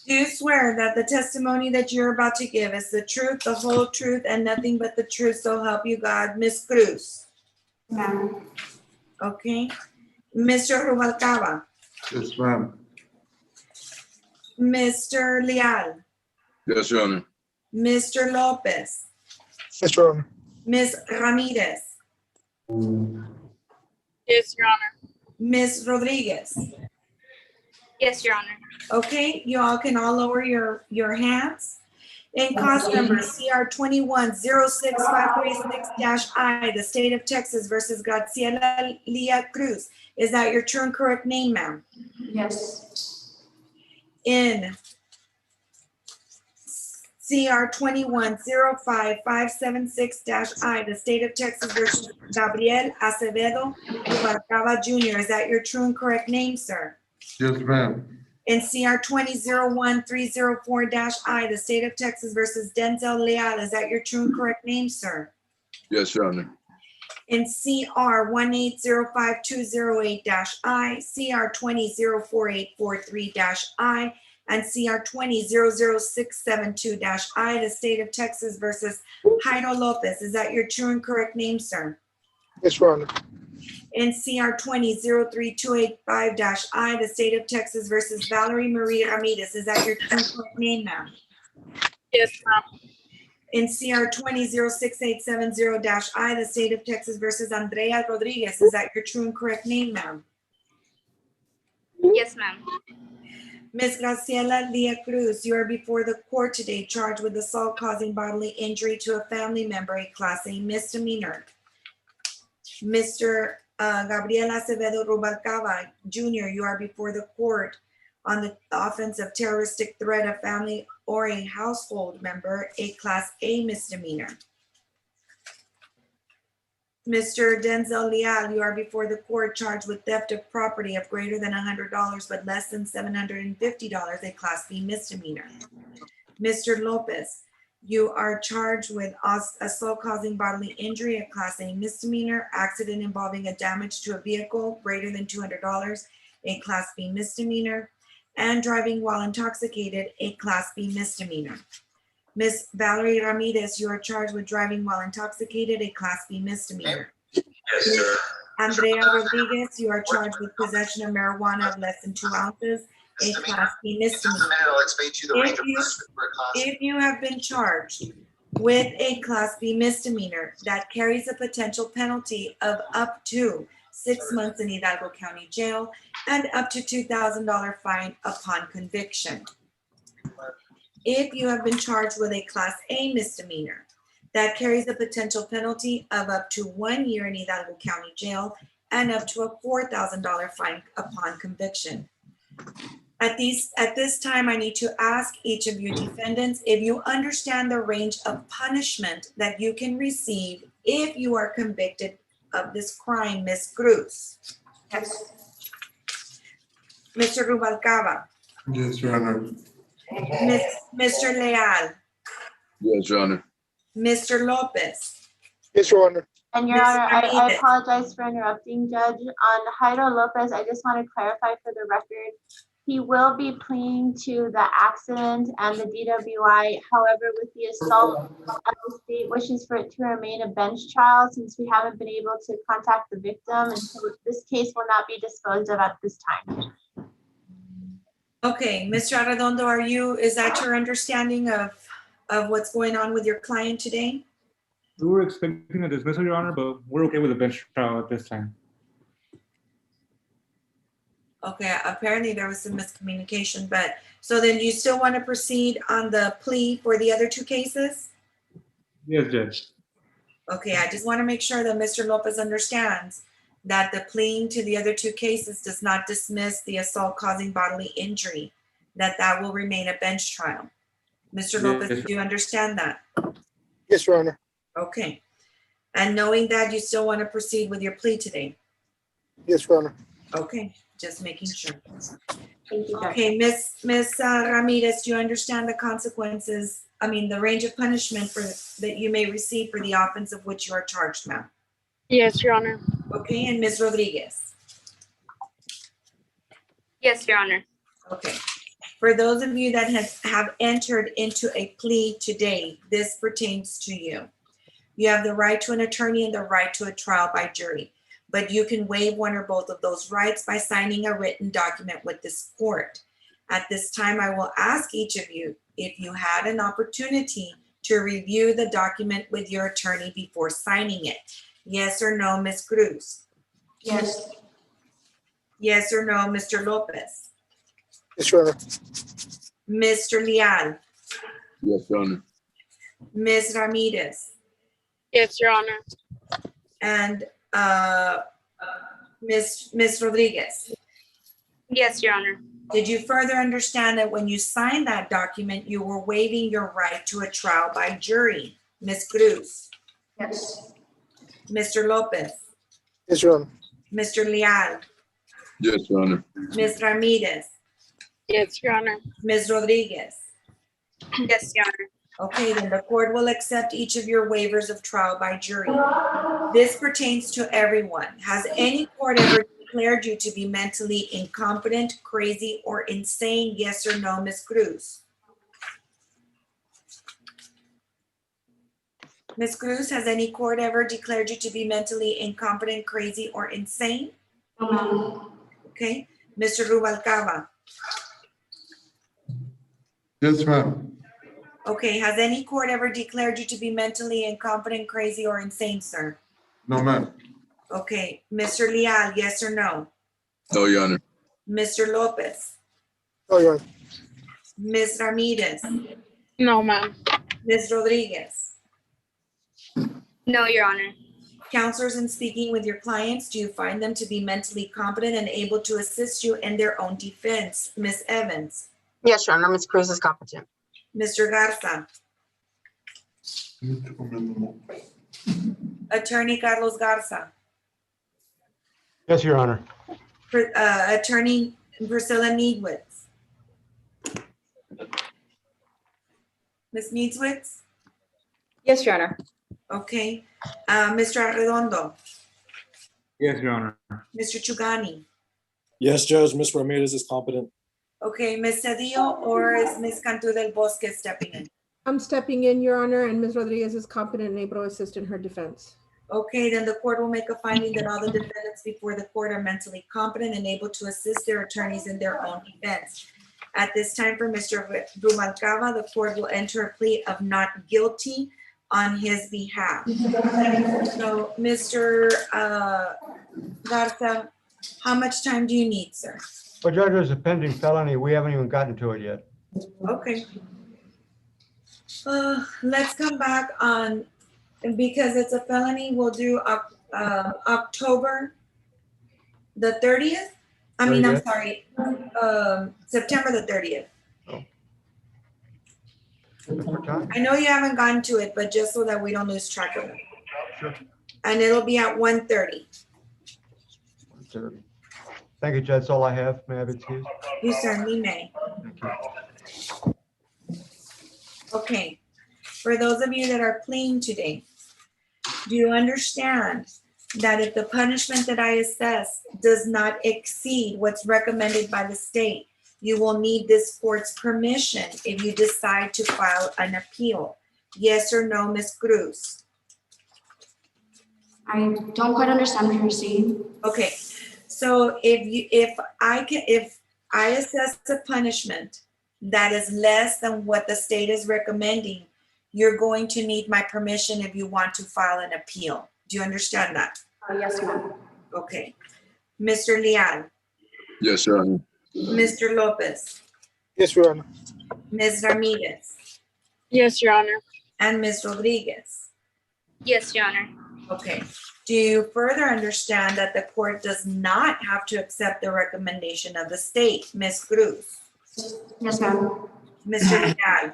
Do you swear that the testimony that you're about to give is the truth, the whole truth, and nothing but the truth, so help you God? Ms. Cruz? Ma'am. Okay. Mr. Rubalcaba? Yes, ma'am. Mr. Leal? Yes, Your Honor. Mr. Lopez? Yes, Your Honor. Ms. Ramirez? Yes, Your Honor. Ms. Rodriguez? Yes, Your Honor. Okay, you all can all lower your hands. In cause number CR 21-06536-I, the state of Texas versus Graciela Lea Cruz. Is that your true and correct name, ma'am? Yes. In CR 21-05576-I, the state of Texas versus Gabriel Acevedo Rubalcaba Jr. Is that your true and correct name, sir? Yes, ma'am. In CR 20-13004-I, the state of Texas versus Denzel Leal. Is that your true and correct name, sir? Yes, Your Honor. In CR 1805208-I, CR 20048443-I, and CR 20-00672-I, the state of Texas versus Jairo Lopez. Is that your true and correct name, sir? Yes, Your Honor. In CR 20-03285-I, the state of Texas versus Valerie Marie Ramirez. Is that your true and correct name, ma'am? Yes, ma'am. In CR 20-06870-I, the state of Texas versus Andrea Rodriguez. Is that your true and correct name, ma'am? Yes, ma'am. Ms. Graciela Lia Cruz, you are before the court today charged with assault causing bodily injury to a family member, a Class A misdemeanor. Mr. Gabriel Acevedo Rubalcaba Jr., you are before the court on the offense of terroristic threat of family or a household member, a Class A misdemeanor. Mr. Denzel Leal, you are before the court charged with theft of property of greater than $100 but less than $750, a Class B misdemeanor. Mr. Lopez, you are charged with assault causing bodily injury, a Class A misdemeanor, accident involving a damage to a vehicle greater than $200, a Class B misdemeanor, and driving while intoxicated, a Class B misdemeanor. Ms. Valerie Ramirez, you are charged with driving while intoxicated, a Class B misdemeanor. Yes, sir. Andrea Rodriguez, you are charged with possession of marijuana of less than 2 ounces, a Class B misdemeanor. I'll explain to you the range of punishment for a class. If you have been charged with a Class B misdemeanor that carries a potential penalty of up to 6 months in Hidalgo County Jail and up to $2,000 fine upon conviction. If you have been charged with a Class A misdemeanor that carries a potential penalty of up to 1 year in Hidalgo County Jail and up to a $4,000 fine upon conviction. At this time, I need to ask each of you defendants if you understand the range of punishment that you can receive if you are convicted of this crime, Ms. Cruz. Yes. Mr. Rubalcaba, Yes, Your Honor. Mr. Leal, Yes, Your Honor. Mr. Lopez. Yes, Your Honor. And Your Ms. Honor, I Ramirez. apologize for interrupting, Judge. On Jairo Lopez, I just want to clarify for the record, he will be pleading to the accident and the DWI. However, with the assault, the state wishes for it to remain a bench trial since we haven't been able to contact the victim. And so this case will not be disposed of at this time. Okay, Mr. Arredondo, is that your understanding of what's going on with your client today? We were expecting a dismissal, Your Honor, but we're okay with a bench trial at this time. Okay, apparently there was some miscommunication, but so then you still want to proceed on the plea for the other 2 cases? Yes, Judge. Okay, I just want to make sure that Mr. Lopez understands that the pleading to the other 2 cases does not dismiss the assault causing bodily injury, that will remain a bench trial. Mr. Lopez, Yes. do you understand that? Yes, Your Honor. Okay. And knowing that, you still want to proceed with your plea today? Yes, Your Honor. Okay, just making sure. Thank you, Judge. Okay, Ms. Ramirez, do you understand the consequences, the range of punishment that you may receive for the offense of which you are charged, ma'am? Yes, Your Honor. Okay, and Ms. Rodriguez? Yes, Your Honor. Okay. For those of you that have entered into a plea today, this pertains to you. You have the right to an attorney and the right to a trial by jury, but you can waive one or both of those rights by signing a written document with this court. At this time, I will ask each of you if you had an opportunity to review the document with your attorney before signing it. Yes or no, Ms. Cruz? Yes. Yes or no, Mr. Lopez? Yes, Your Honor. Mr. Leal? Yes, Your Honor. Ms. Ramirez? Yes, Your Honor. And Ms. Rodriguez? Yes, Your Honor. Did you further understand that when you signed that document, you were waiving your right to a trial by jury? Ms. Cruz? Yes. Mr. Lopez? Yes, Your Honor. Mr. Leal? Yes, Your Honor. Ms. Ramirez? Yes, Your Honor. Ms. Rodriguez? Yes, Your Honor. Okay, then the court will accept each of your waivers of trial by jury. This pertains to everyone. Has any court ever declared you to be mentally incompetent, crazy, or insane? Yes or no, Ms. Cruz? Ms. Cruz, has any court ever declared you to be mentally incompetent, crazy, or insane? No. Okay. Mr. Rubalcaba. Yes, ma'am. Okay, has any court ever declared you to be mentally incompetent, crazy, or insane, sir? No, ma'am. Okay. Mr. Leal, yes or no? No, Your Honor. Mr. Lopez. No, Your Honor. Ms. Ramirez. No, ma'am. Ms. Rodriguez. No, Your Honor. Counselors, in speaking with your clients, do you find them to be mentally competent and able to assist you in their own defense? Ms. Evans. Yes, Your Honor, Ms. Cruz is competent. Mr. Garza. Attorney Carlos Garza. Yes, Your Honor. Attorney Priscilla Needwitz. Ms. Needwitz? Yes, Your Honor. Okay. Mr. Arredondo. Yes, Your Honor. Mr. Chugani. Yes, Judge, Ms. Ramirez is competent. Okay, Ms. Cedillo, or is Ms. Cantu del Bosque stepping in? I'm stepping in, Your Honor, and Ms. Rodriguez is competent and able to assist in her defense. Okay, then the court will make a finding that all the defendants before the court are mentally competent and able to assist their attorneys in their own defense. At this time, for Mr. Rubalcaba, the court will enter a plea of not guilty on his behalf. So, Mr. Garza, how much time do you need, sir? Well, Judge, there's a pending felony. We haven't even gotten to it yet. Okay. Let's come back on, because it's a felony, we'll do October the 30th. I mean, I'm 30th? sorry, September the 30th. I know you haven't gotten to it, but just so that we don't lose track of it. Sure. And it'll be at 1:30. Thank you, Judge. That's all I have. May I have excused? You certainly may. Thank you. Okay. For those of you that are pleading today, do you understand that if the punishment that I assess does not exceed what's recommended by the state, you will need this court's permission if you decide to file an appeal? Yes or no, Ms. Cruz? I don't quite understand what you're saying. Okay, so if I assess a punishment that is less than what the state is recommending, you're going to need my permission if you want to file an appeal. Do you understand that? Yes, ma'am. Okay. Mr. Leal. Yes, Your Honor. Mr. Lopez. Yes, Your Honor. Ms. Ramirez. Yes, Your Honor. And Ms. Rodriguez. Yes, Your Honor. Okay. Do you further understand that the court does not have to accept the recommendation of the state? Ms. Cruz. Yes, ma'am. Mr. Leal.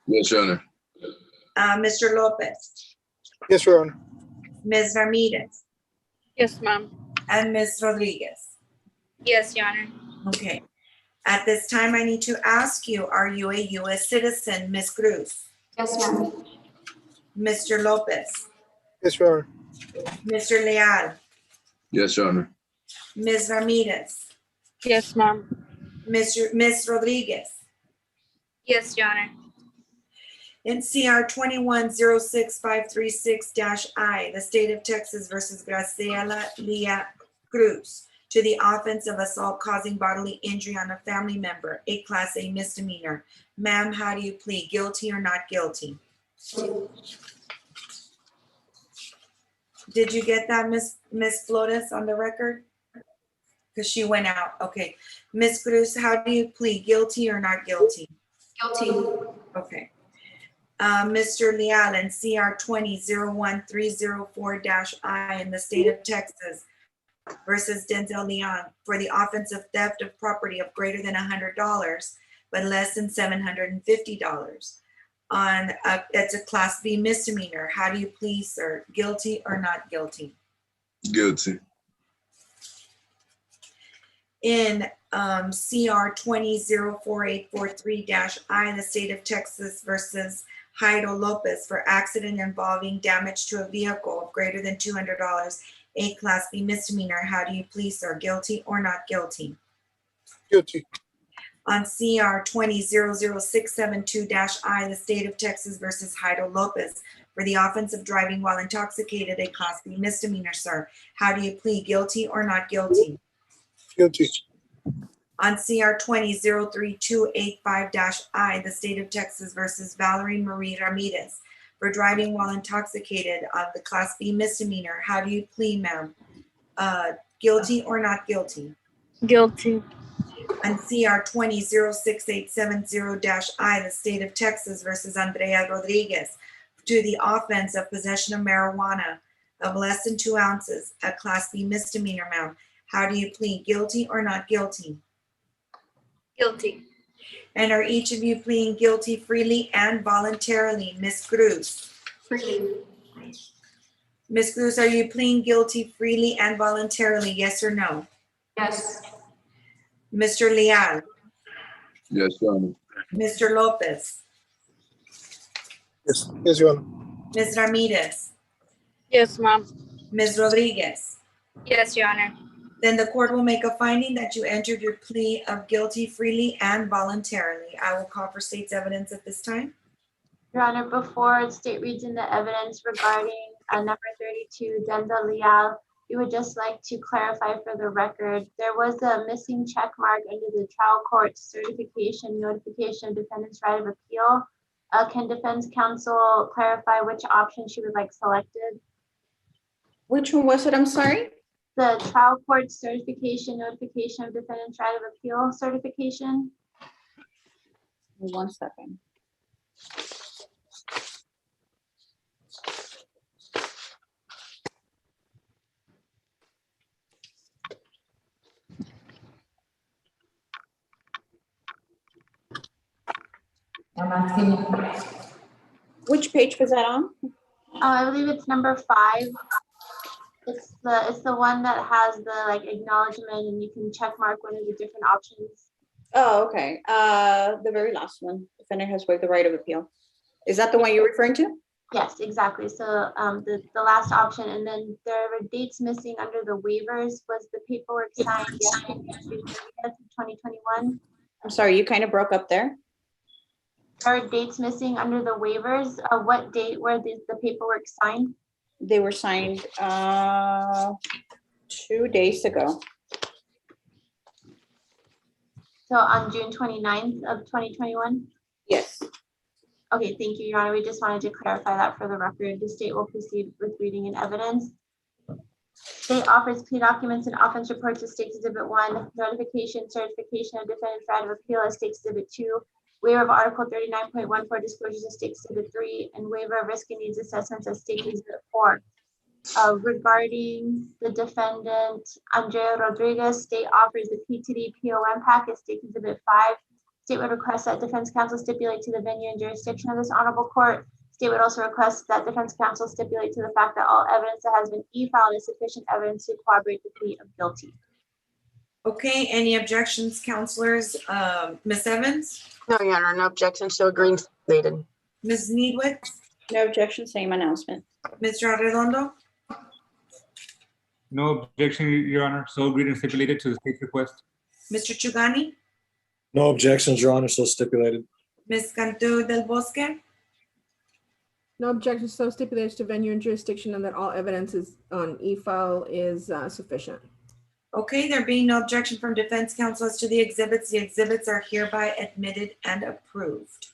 Yes, Your Honor. Mr. Lopez. Yes, Your Honor. Ms. Ramirez. Yes, ma'am. And Ms. Rodriguez. Yes, Your Honor. Okay. At this time, I need to ask you, are you a U.S. citizen, Ms. Cruz? Yes, ma'am. Mr. Lopez. Yes, Your Honor. Mr. Leal. Yes, Your Honor. Ms. Ramirez. Yes, ma'am. Ms. Rodriguez. Yes, Your Honor. In CR 21-06536-I, the state of Texas versus Graciela Leah Cruz, to the offense of assault causing bodily injury on a family member, a Class A misdemeanor. Ma'am, how do you plead? Guilty or not guilty? Did you get that, Miss Flores, on the record? Because she went out. Okay. Ms. Cruz, how do you plead? Guilty or not guilty? Guilty. Okay. Mr. Leal, in CR 20-01304-I in the state of Texas versus Denzel Leon for the offense of theft of property of greater than $100, but less than $750. It's a Class B misdemeanor. How do you plead, sir? Guilty or not guilty? Guilty. in CR 200443-I, the state of Texas versus Jairo Lopez for accident involving damage to a vehicle of greater than $200, a Class B misdemeanor. How do you plead, sir? Guilty or not guilty? Guilty. On CR 200672-I, the state of Texas versus Jairo Lopez for the offense of driving while intoxicated, a Class B misdemeanor, sir. How do you plead? Guilty or not guilty? Guilty. On CR 203285-I, the state of Texas versus Valerie Marie Ramirez for driving while intoxicated on the Class B misdemeanor. How do you plead, ma'am? Guilty or not guilty? Guilty. On CR 20-06870-I, the state of Texas versus Andrea Rodriguez to the offense of possession of marijuana of less than 2 ounces, a Class B misdemeanor, ma'am. How do you plead? Guilty or not guilty? Guilty. And are each of you pleading guilty freely and voluntarily? Ms. Cruz. Freely. Ms. Cruz, are you pleading guilty freely and voluntarily? Yes or no? Yes. Mr. Leal. Yes, Your Honor. Mr. Lopez. Yes. Yes, Your Honor. Ms. Ramirez. Yes, ma'am. Ms. Rodriguez. Yes, Your Honor. Then the court will make a finding that you entered your plea of guilty freely and voluntarily. I will call for state's evidence at this time. Your Honor, before the state reads in the evidence regarding number 32, Denda Leal, we would just like to clarify for the record, there was a missing check mark under the trial court certification notification of defendant's right of appeal. Can defense counsel clarify which option she would like selected? Which one was it? I'm sorry? The trial court certification notification of defendant's right of appeal certification. 1 second. Which page was that on? I believe it's number 5. It's the one that has the like acknowledgement and you can check mark one of the different options. Oh, okay. The very last one. Defendant has waived the right of appeal. Is that the one you're referring to? Yes, exactly. So the last option, and then there were dates missing under the waivers. Was the paperwork signed yesterday, June 30th, 2021? I'm sorry, you kind of broke up there. There are dates missing under the waivers. What date were the paperwork signed? They were signed 2 days ago. So on June 29th of 2021? Yes. Okay, thank you, Your Honor. We just wanted to clarify that for the record. The state will proceed with reading and evidence. State offers plea documents and offense reports as State's Exhibit 1, notification, certification of defendant's right of appeal as State's Exhibit 2, waiver of Article 39.14 disclosures as State's Exhibit 3, and waiver of risk and needs assessments as State's Exhibit 4. Regarding the defendant, Andrea Rodriguez, State offers the PTD POM pack as State's Exhibit 5. State would request that defense counsel stipulate to the venue and jurisdiction of this honorable court. State would also request that defense counsel stipulate to the fact that all evidence that has been e-filed is sufficient evidence to corroborate the plea of guilty. Okay, any objections, counselors? Ms. Evans? No, Your Honor, no objection, so agreed stated. Ms. Needwitz? No objection, same announcement. Mr. Arredondo? No objection, Your Honor. So agreed and stipulated to the state's request. Mr. Chugani? No objections, Your Honor, so stipulated. Ms. Cantu del Bosque? No objections, so stipulated to venue and jurisdiction and that all evidence is on e-file is sufficient. Okay, there being no objection from defense counsel as to the exhibits are hereby admitted and approved.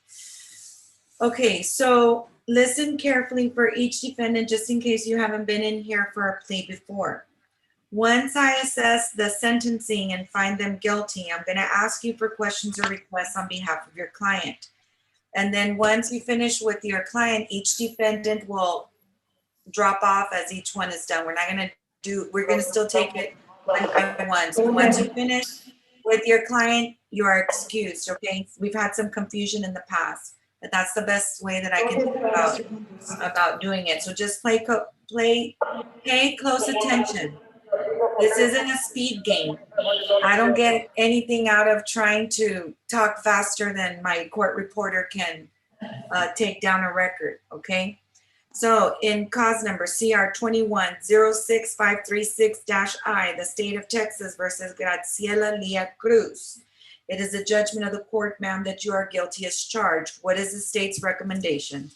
Okay, so listen carefully for each defendant, just in case you haven't been in here for a plea before. Once I assess the sentencing and find them guilty, I'm going to ask you for questions or requests on behalf of your client. And then once you finish with your client, each defendant will drop off as each one is done. We're going to still take it one by one. So once you finish with your client, you are excused, okay? We've had some confusion in the past, but that's the best way that I can think about doing it. So just pay close attention. This isn't a speed game. I don't get anything out of trying to talk faster than my court reporter can take down a record, okay? So in cause number CR 21-06536-I, the state of Texas versus Graciela Leah Cruz. It is a judgment of the court, ma'am, that you are guilty as charged. What is the state's recommendation?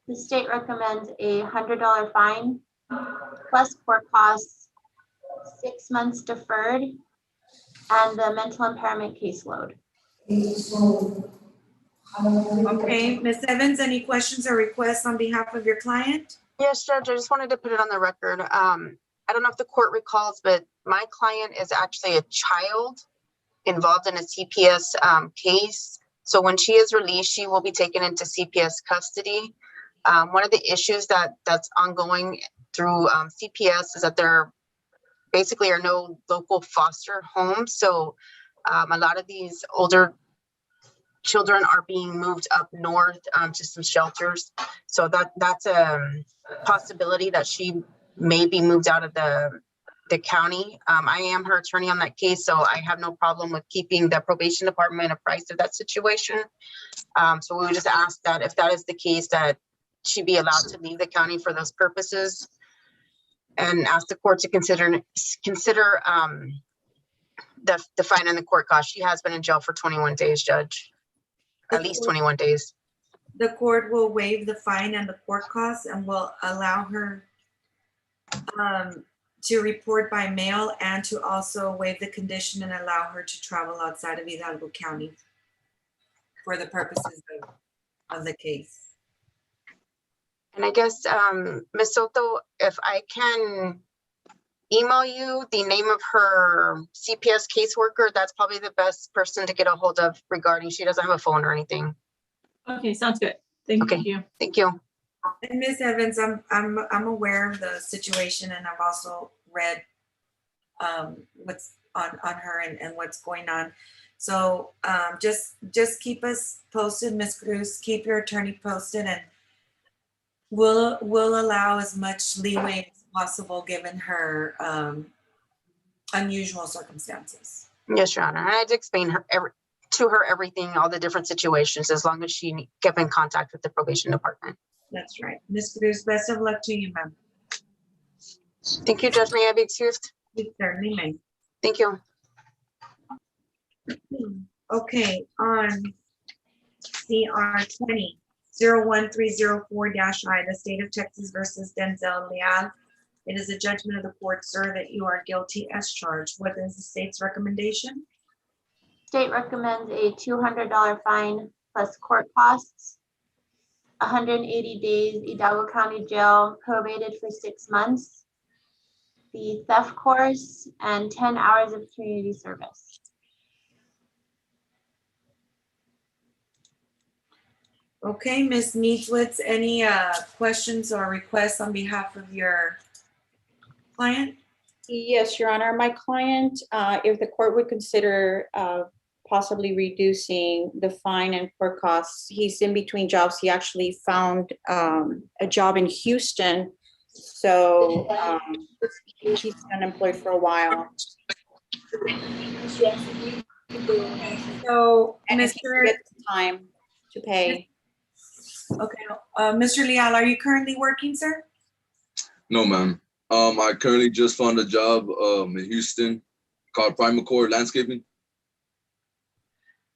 The state recommends a $100 fine plus court costs, 6 months deferred, and the mental impairment caseload. Okay, Ms. Evans, any questions or requests on behalf of your client? Yes, Judge, I just wanted to put it on the record. I don't know if the court recalls, but my client is actually a child involved in a CPS case. So when she is released, she will be taken into CPS custody. One of the issues that's ongoing through CPS is that there basically are no local foster homes. So a lot of these older children are being moved up north to some shelters. So that's a possibility that she may be moved out of the county. I am her attorney on that case, so I have no problem with keeping the probation department apprised of that situation. So we would just ask that if that is the case, that she be allowed to leave the county for those purposes, and ask the court to consider the fine and the court cost. She has been in jail for 21 days, Judge. At least 21 days. The court will waive the fine and the court costs and will allow her to report by mail, and to also waive the condition and allow her to travel outside of Hidalgo County for the purposes of the case. And I guess, Ms. Soto, if I can email you the name of her CPS caseworker, that's probably the best person to get a hold of regarding, she doesn't have a phone or anything. Okay, sounds good. Thank you. Thank you. And Ms. Evans, I'm aware of the situation, and I've also read what's on her and what's going on. So just keep us posted, Ms. Cruz. Keep your attorney posted, and we'll allow as much leeway as possible given her unusual circumstances. Yes, Your Honor. And I had to explain to her everything, all the different situations, as long as she kept in contact with the probation department. That's right. Ms. Cruz, best of luck to you, ma'am. Thank you, Judge. May I be excused? You certainly may. Thank you. Okay, on CR 20-01304-I, the state of Texas versus Denzel Leal. It is a judgment of the court, sir, that you are guilty as charged. What is the state's recommendation? State recommends a $200 fine plus court costs, 180 days Hidalgo County Jail, probated for 6 months, the theft course, and 10 hours of community service. Okay, Ms. Neeswitz, any questions or requests on behalf of your client? Yes, Your Honor. My client, if the court would consider possibly reducing the fine and court costs, he's in between jobs. He actually found a job in Houston. So he's unemployed for a while. So, and Mr. Get the time to pay. Okay, Mr. Leal, are you currently working, sir? No, ma'am. I currently just found a job in Houston called Primacore Landscaping.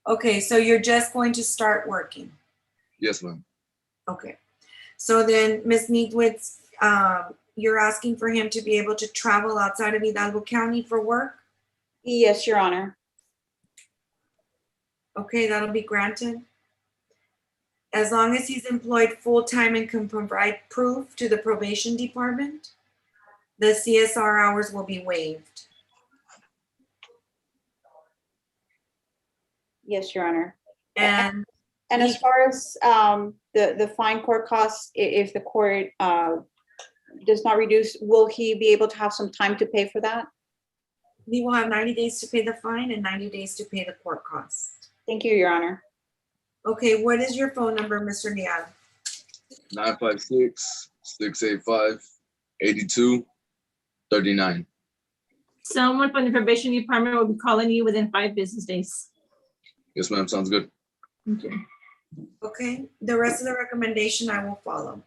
Okay, so you're just going to start working. Yes, ma'am. Okay. So then, Ms. Needwitz, you're asking for him to be able to travel outside of Hidalgo County for work? Yes, Your Honor. Okay, that'll be granted. As long as he's employed full-time and can provide proof to the probation department, the CSR hours will be waived. Yes, Your Honor. And as far as the fine court costs, if the court does not reduce, will he be able to have some time to pay for that? He will have 90 days to pay the fine and 90 days to pay the court costs. Thank you, Your Honor. Okay, what is your phone number, Mr. Leal? 956-685-8239. Someone from the probation department will be calling you within 5 business days. Yes, ma'am. Sounds good. Thank you. Okay, the rest of the recommendation I will follow.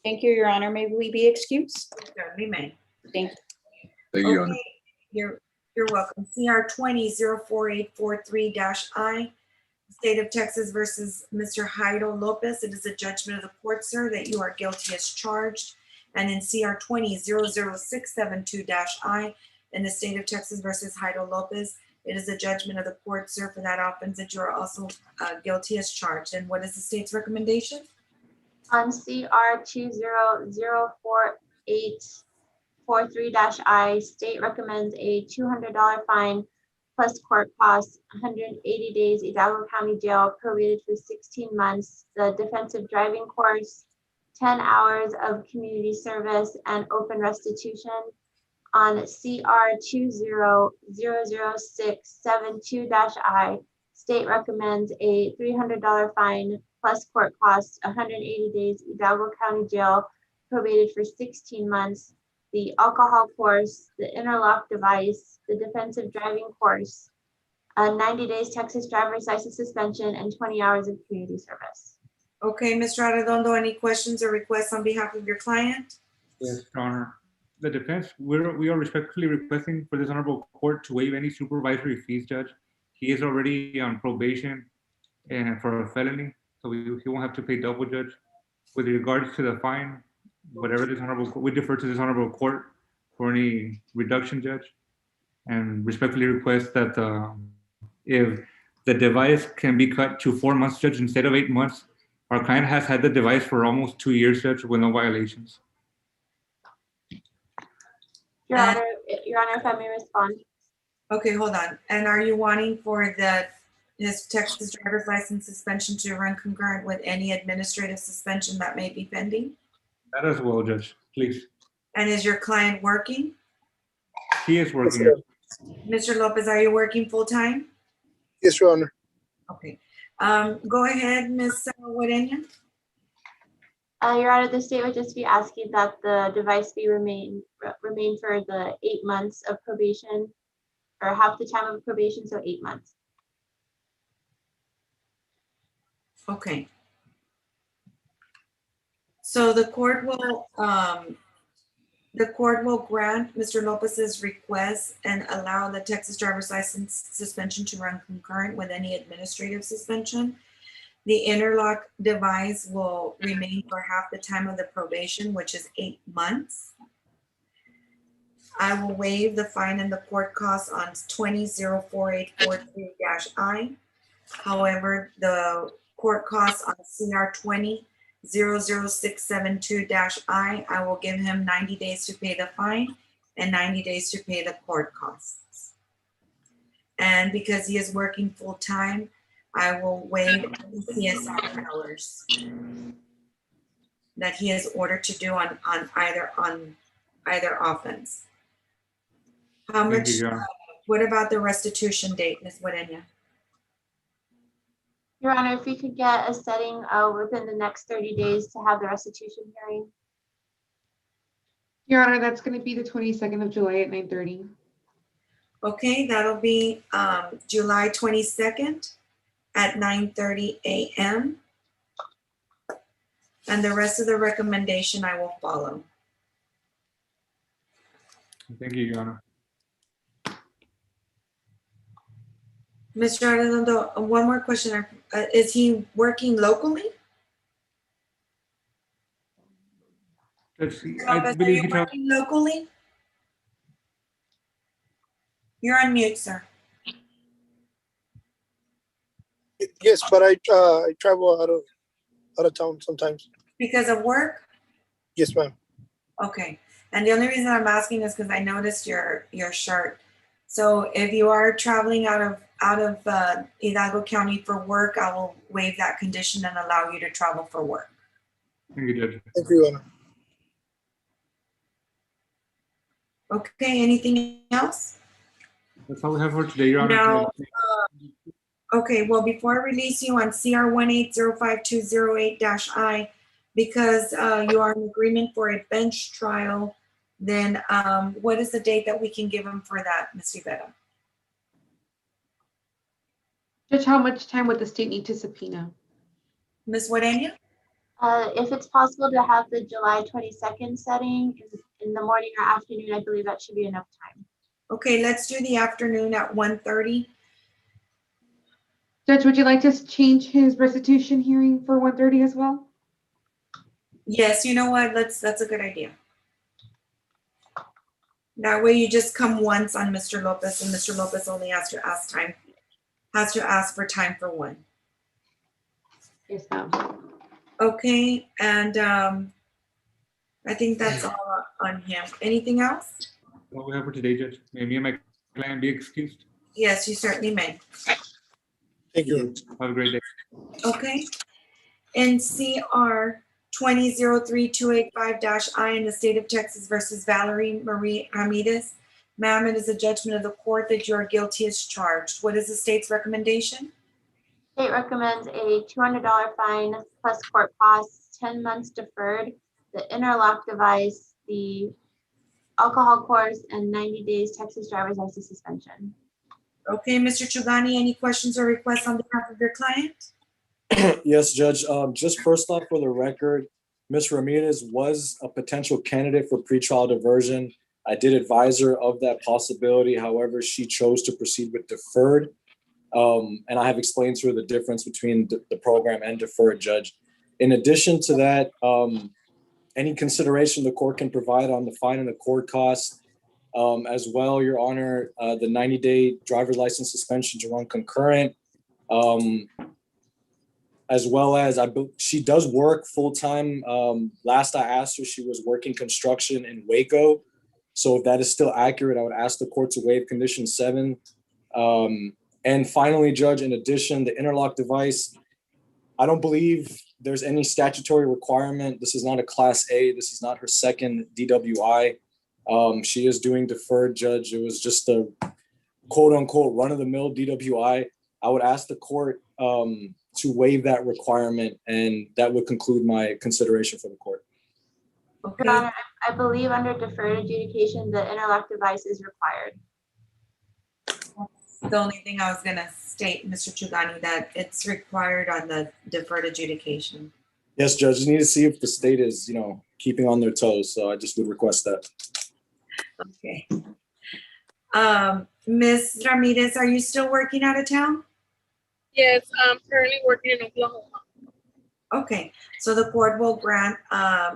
Thank you, Your Honor. May we be excused? Certainly may. Thank you. Thank you, Your Honor. Okay, you're welcome. CR 20-04843-I, State of Texas versus Mr. Jairo Lopez. It is a judgment of the court, sir, that you are guilty as charged. And in CR 20-00672-I, in the State of Texas versus Jairo Lopez, it is a judgment of the court, sir, for that offense that you are also guilty as charged. And what is the state's recommendation? On CR 20-04843-I, state recommends a $200 fine plus court costs, 180 days Hidalgo County Jail, prorated for 16 months, the defensive driving course, 10 hours of community service, and open restitution. On CR 20-00672-I, state recommends a $300 fine plus court costs, 180 days Hidalgo County Jail, probated for 16 months, the alcohol course, the interlock device, the defensive driving course, 90 days Texas driver's license suspension, and 20 hours of community service. Okay, Mr. Arredondo, any questions or requests on behalf of your client? Yes, Your Honor. The defense, we are respectfully requesting for this honorable court to waive any supervisory fees, Judge. He is already on probation and for a felony, so he won't have to pay double, Judge. With regards to the fine, whatever this honorable, we defer to this honorable court for any reduction, Judge. And respectfully request that if the device can be cut to 4 months, Judge, instead of 8 months. Our client has had the device for almost 2 years, Judge, with no violations. Your Honor, if I may respond. Okay, hold on. And are you wanting for his Texas driver's license suspension to run concurrent with any administrative suspension that may be pending? That as well, Judge, please. And is your client working? He is working. Mr. Lopez, are you working full-time? Yes, Your Honor. Okay. Go ahead, Ms. Guarenia. Your Honor, the state would just be asking that the device be remain for the 8 months of probation, or half the time of probation, so 8 months. Okay. So the court will grant Mr. Lopez's request and allow the Texas driver's license suspension to run concurrent with any administrative suspension. The interlock device will remain for half the time of the probation, which is 8 months. I will waive the fine and the court costs on 20-04843-I. However, the court costs on CR 20-00672-I, I will give him 90 days to pay the fine and 90 days to pay the court costs. And because he is working full-time, I will waive CSR hours that he is ordered to do on either offense. How much? What about the restitution date, Ms. Guarenia? Your Honor, if we could get a setting within the next 30 days to have the restitution hearing. Your Honor, that's going to be the 22nd of July at 9:30. Okay, that'll be July 22nd at 9:30 a.m. And the rest of the recommendation I will follow. Thank you, Your Honor. Mr. Arredondo, one more question. Is he working locally? Let's see. Are I believe you working locally? You're on mute, sir. Yes, but I travel out of town sometimes. Because of work? Yes, ma'am. Okay. And the only reason I'm asking is because I noticed your shirt. So if you are traveling out of Hidalgo County for work, I will waive that condition and allow you to travel for work. Thank you, Judge. Thank you, Your Honor. Okay, anything else? That's all we have for today, Your Honor. No. Okay, well, before I release you on CR 1805-208-I, because you are in agreement for a bench trial then what is the date that we can give him for that, Ms. Rivera? Judge, how much time would the state need to subpoena? Ms. Guarenia? If it's possible to have the July 22nd setting in the morning or afternoon, I believe that should be enough time. Okay, let's do the afternoon at 1:30. Judge, would you like to change his restitution hearing for 1:30 as well? Yes, you know what? That's a good idea. That way you just come once on Mr. Lopez, and Mr. Lopez only has to ask for time for one. Yes, ma'am. Okay, and I think that's all on him. Anything else? What we have for today, Judge. May me and my client be excused. Yes, you certainly may. Thank you. Have a great day. Okay. NCR 20-328-5-I in the state of Texas versus Valerie Marie Ramirez. Ma'am, it is a judgment of the court that you are guilty as charged. What is the state's recommendation? State recommends a $200 fine plus court costs, 10 months deferred, the interlock device, the alcohol course, and 90 days Texas driver's license suspension. Okay, Mr. Chugani, any questions or requests on behalf of your client? Yes, Judge. Just first off, for the record, Ms. Ramirez was a potential candidate for pretrial diversion. I did advise her of that possibility. However, she chose to proceed with deferred. And I have explained to her the difference between the program and deferred, Judge. In addition to that, any consideration the court can provide on the fine and the court costs, as well, Your Honor, the 90-day driver's license suspension to run concurrent, as well as she does work full-time. Last I asked her, she was working construction in Waco. So if that is still accurate, I would ask the court to waive condition 7. And finally, Judge, in addition, the interlock device, I don't believe there's any statutory requirement. This is not a Class A. This is not her second DWI. She is doing deferred, Judge. It was just a quote-unquote run-of-the-mill DWI. I would ask the court to waive that requirement, and that would conclude my consideration for the court. Okay. Your Honor, I believe under deferred adjudication, the interlock device is required. The only thing I was gonna state, Mr. Chugani, that it's required on the deferred adjudication. Yes, Judge. You need to see if the state is, keeping on their toes. So I just would request that. Okay. Ms. Ramirez, are you still working out of town? Yes, I'm currently working in Oklahoma. Okay, so the court will grant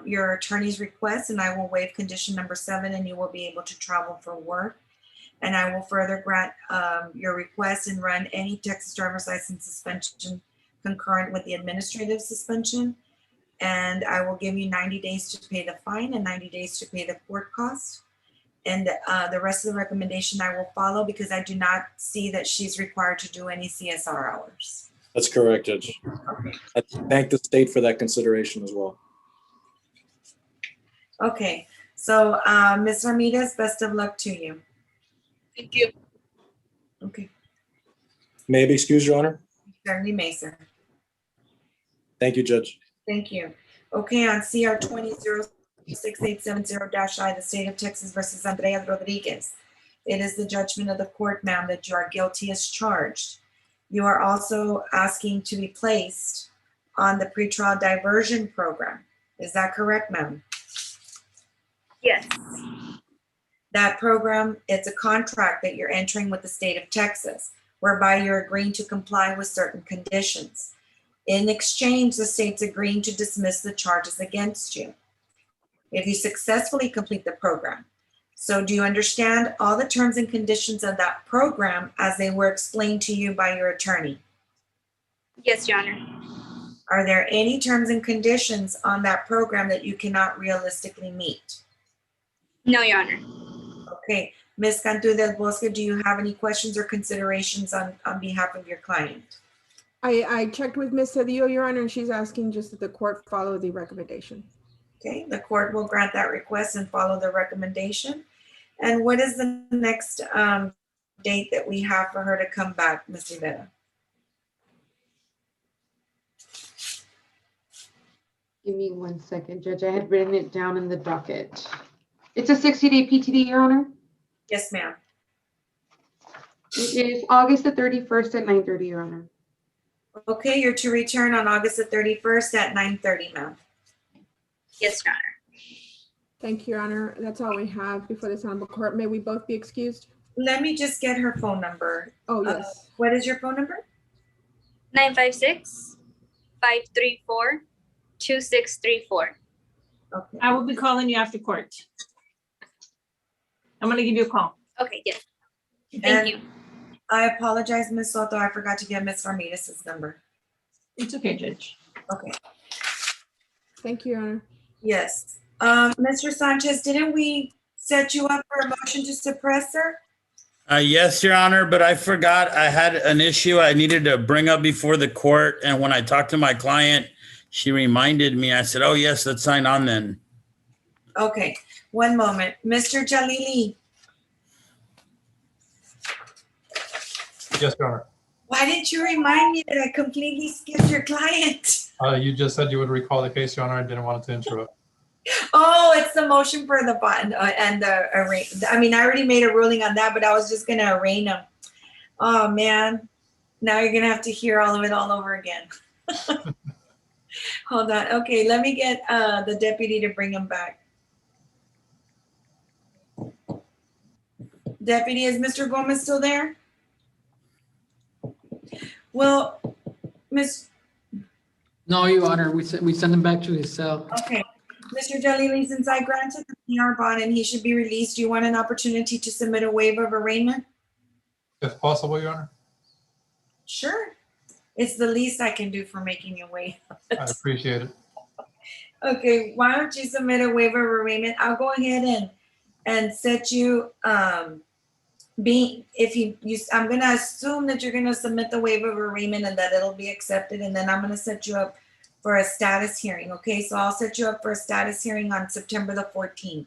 your attorney's request, and I will waive condition number 7, and you will be able to travel for work. And I will further grant your request and run any Texas driver's license suspension concurrent with the administrative suspension. And I will give you 90 days to pay the fine and 90 days to pay the court cost. And the rest of the recommendation I will follow because I do not see that she's required to do any CSR hours. That's correct, Judge. Okay. I thank the state for that consideration as well. Okay, so Ms. Ramirez, best of luck to you. Thank you. Okay, May I be excused, Your Honor? certainly may, sir. Thank you, Judge. Thank you. Okay, on CR 20-6870-I, the state of Texas versus Andrea Rodriguez. It is the judgment of the court, ma'am, that you are guilty as charged. You are also asking to be placed on the pretrial diversion program. Is that correct, ma'am? Yes. That program, it's a contract that you're entering with the state of Texas, whereby you're agreeing to comply with certain conditions. In exchange, the state's agreeing to dismiss the charges against you if you successfully complete the program. So do you understand all the terms and conditions of that program as they were explained to you by your attorney? Yes, Your Honor. Are there any terms and conditions on that program that you cannot realistically meet? No, Your Honor. Okay, Ms. Cantu del Bosque, do you have any questions or considerations on behalf of your client? I checked with Ms. Cedillo, Your Honor, and she's asking just that the court follow the recommendation. Okay, the court will grant that request and follow the recommendation. And what is the next date that we have for her to come back, Ms. Rivera? Give me 1 second, Judge. I had written it down in the docket. It's a 60-day PTD, Your Honor. Yes, ma'am. It is August the 31st at 9:30, Your Honor. Okay, you're to return on August the 31st at 9:30, ma'am. Yes, Your Honor. Thank you, Your Honor. That's all we have before this honorable court. May we both be excused? Let me just get her phone number. Oh, yes. What is your phone number? 956-534-2634. Okay. I will be calling you after court. I'm gonna give you a call. Okay, yes. And Thank you. I apologize, Ms. Soto. I forgot to get Ms. Ramirez's number. It's okay, Judge. Okay. Thank you, Your Honor. Yes. Mr. Sanchez, didn't we set you up for a motion to suppress, sir? Yes, Your Honor, but I forgot I had an issue I needed to bring up before the court. And when I talked to my client, she reminded me. I said, oh, yes, let's sign on then. Okay, one moment. Mr. Jalili, Yes, Your Honor. why didn't you remind me that I completely skipped your client? You just said you would recall the case, Your Honor. I didn't want to interrupt. Oh, it's the motion for the bond and the arraign. I mean, I already made a ruling on that, but I was just gonna arraign them. Oh, man. Now you're gonna have to hear all of it all over again. Hold on. Okay, let me get the deputy to bring him back. Deputy, is Mr. Gomez still there? Well, Miss, No, Your Honor, we send him back to his cell. okay. Mr. Jalili, since I granted the PR bond and he should be released, do you want an opportunity to submit a waiver of arraignment? If possible, Your Honor. Sure. It's the least I can do for making you wait. I appreciate it. Okay, why don't you submit a waiver of arraignment? I'll go ahead and set you, I'm gonna assume that you're gonna submit the waiver of arraignment and that it'll be accepted, and then I'm gonna set you up for a status hearing, okay? So I'll set you up for a status hearing on September the 14th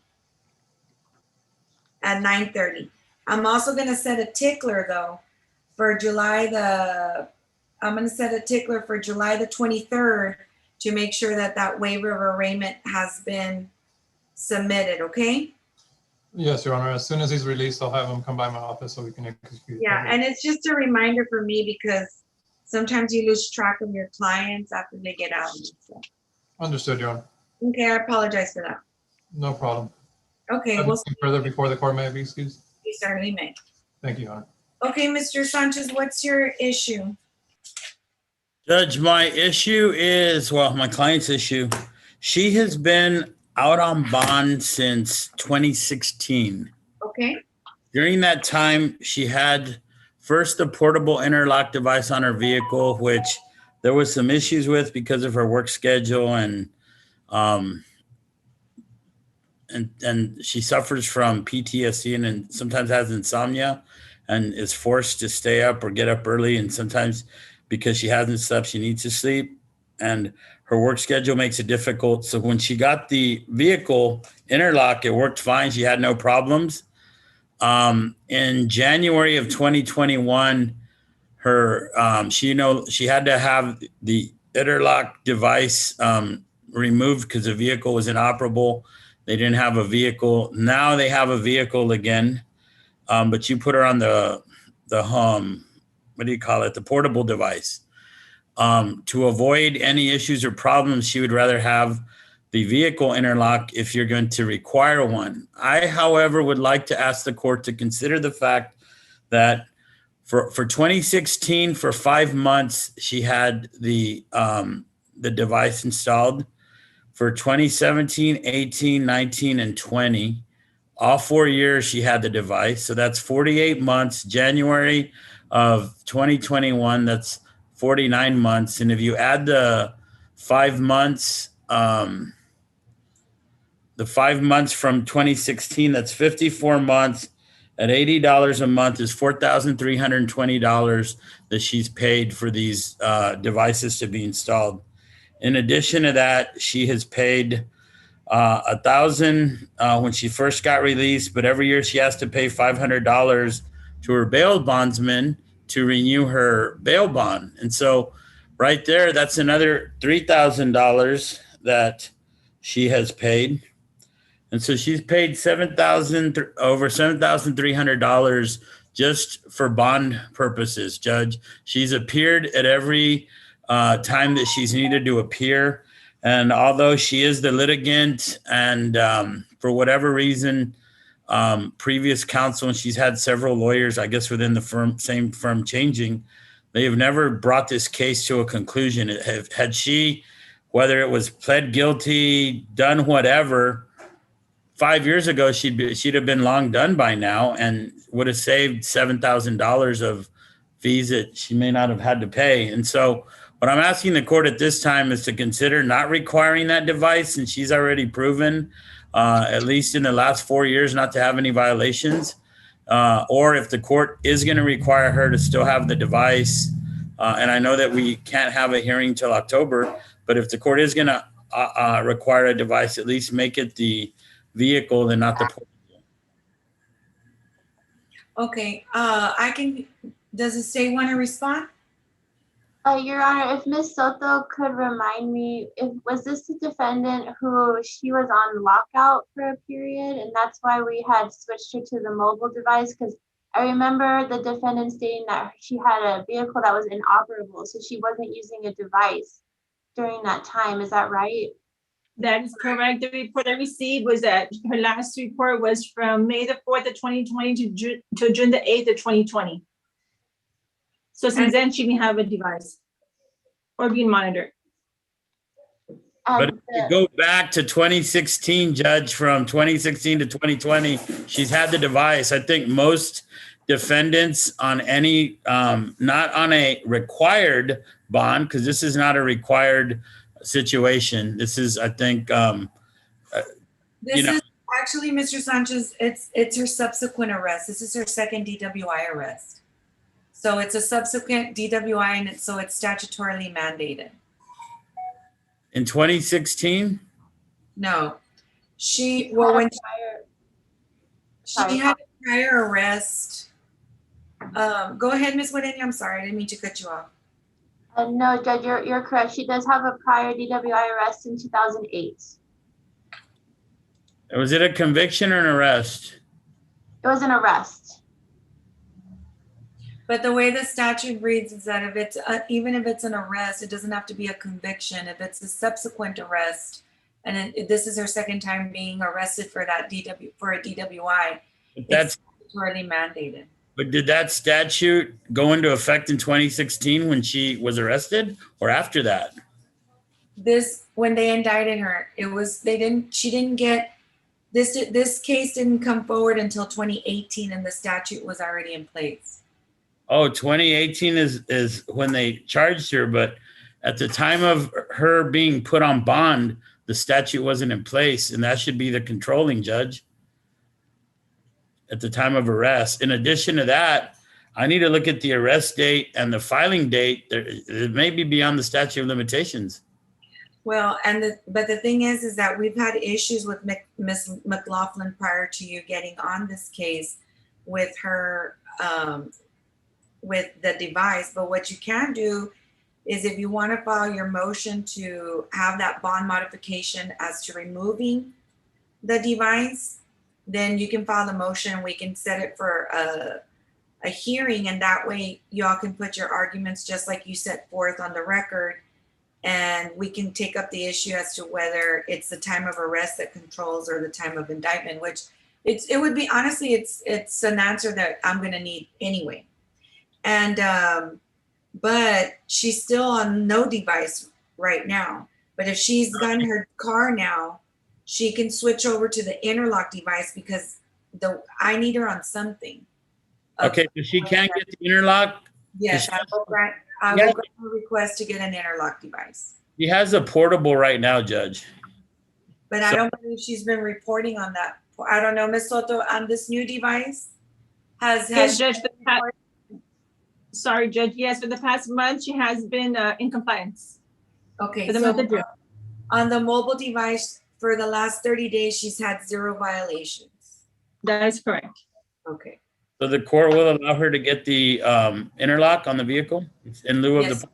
at 9:30. I'm also gonna set a tickler though for July the 23rd to make sure that that waiver of arraignment has been submitted, okay? Yes, Your Honor. As soon as he's released, I'll have him come by my office so we can execute. Yeah, and it's just a reminder for me because sometimes you lose track of your clients after they get out. So. Understood, Your Honor. Okay, I apologize for that. No problem. Okay, we'll Anything further before the court may be excused? you certainly may. Thank you, Your Honor. Okay, Mr. Sanchez, what's your issue? Judge, my issue is, well, my client's issue. She has been out on bond since 2016. Okay. During that time, she had first a portable interlock device on her vehicle, which there was some issues with because of her work schedule and she suffers from PTSD and sometimes has insomnia and is forced to stay up or get up early. And sometimes because she hasn't slept, she needs to sleep. And her work schedule makes it difficult. So when she got the vehicle interlock, it worked fine. She had no problems. In January of 2021, she had to have the interlock device removed because the vehicle was inoperable. They didn't have a vehicle. Now they have a vehicle again, but you put her on the what do you call it? The portable device. To avoid any issues or problems, she would rather have the vehicle interlock if you're going to require one. I, however, would like to ask the court to consider the fact that for 2016, for 5 months, she had the device installed. For 2017, 18, 19, and 20, all 4 years she had the device. So that's 48 months. January of 2021, that's 49 months. And if you add the 5 months, the 5 months from 2016, that's 54 months at $80 a month is $4,320 that she's paid for these devices to be installed. In addition to that, she has paid $1,000 when she first got released, but every year she has to pay $500 to her bail bondsman to renew her bail bond. And so right there, that's another $3,000 that she has paid. And so she's paid over $7,300 just for bond purposes, Judge. She's appeared at every time that she's needed to appear. And although she is the litigant and for whatever reason, previous counsel, and she's had several lawyers, I guess, within the same firm changing, they have never brought this case to a conclusion. Had she, whether it was pled guilty, done whatever, 5 years ago, she'd have been long done by now and would have saved $7,000 of fees that she may not have had to pay. And so what I'm asking the court at this time is to consider not requiring that device, and she's already proven, at least in the last 4 years, not to have any violations. Or if the court is going to require her to still have the device, and I know that we can't have a hearing till October, but if the court is going to require a device, at least make it the vehicle and not the portable. Okay, does the state want to respond? Your Honor, if Ms. Soto could remind me, was this the defendant who she was on lockout for a period, and that's why we had switched her to the mobile device? Because I remember the defendant stating that she had a vehicle that was inoperable, so she wasn't using a device during that time. Is that right? That is correct. The report I received was that her last report was from May the 4th of 2020 to June the 8th of 2020. So since then, she didn't have a device or being monitored. But if you go back to 2016, Judge, from 2016 to 2020, she's had the device. I think most defendants on any, not on a required bond, because this is not a required situation. This is, I think, This is actually, Mr. Sanchez, it's her subsequent arrest. This is her second DWI arrest. So it's a subsequent DWI, and so it's statutorily mandated. in 2016? No, when she had a prior arrest. Go ahead, Ms. Wadenia. I'm sorry, I didn't mean to cut you off. No, Judge, you're correct. She does have a prior DWI arrest in 2008. Was it a conviction or an arrest? It was an arrest. But the way the statute reads is that if it's even if it's an arrest, it doesn't have to be a conviction. If it's a subsequent arrest, and this is her second time being arrested for that for a DWI, it's statutorily mandated. But did that statute go into effect in 2016 when she was arrested, or after that? When they indicted her, she didn't get this case didn't come forward until 2018, and the statute was already in place. Oh, 2018 is when they charged her, but at the time of her being put on bond, the statute wasn't in place, and that should be the controlling judge at the time of arrest. In addition to that, I need to look at the arrest date and the filing date. It may be beyond the statute of limitations. Well, but the thing is that we've had issues with Ms. McLaughlin prior to you getting on this case with her, with the device. But what you can do is, if you want to file your motion to have that bond modification as to removing the device, then you can file the motion and we can set it for a hearing. And that way y'all can put your arguments just like you set forth on the record. And we can take up the issue as to whether it's the time of arrest that controls or the time of indictment, which it would be, honestly, it's an answer that I'm going to need anyway. And, but she's still on no device right now. But if she's gotten her car now, she can switch over to the interlock device because I need her on something. Okay, so she can't get the interlock? Yes, I will grant a request to get an interlock device. She has a portable right now, Judge. But I don't believe she's been reporting on that. I don't know, Ms. Soto, on this new device? Yes, Judge, sorry, Judge. Yes, for the past month, she has been in compliance. Okay, so on the mobile device, for the last 30 days, she's had 0 violations. That is correct. Okay. So the court will allow her to get the interlock on the vehicle in lieu of the.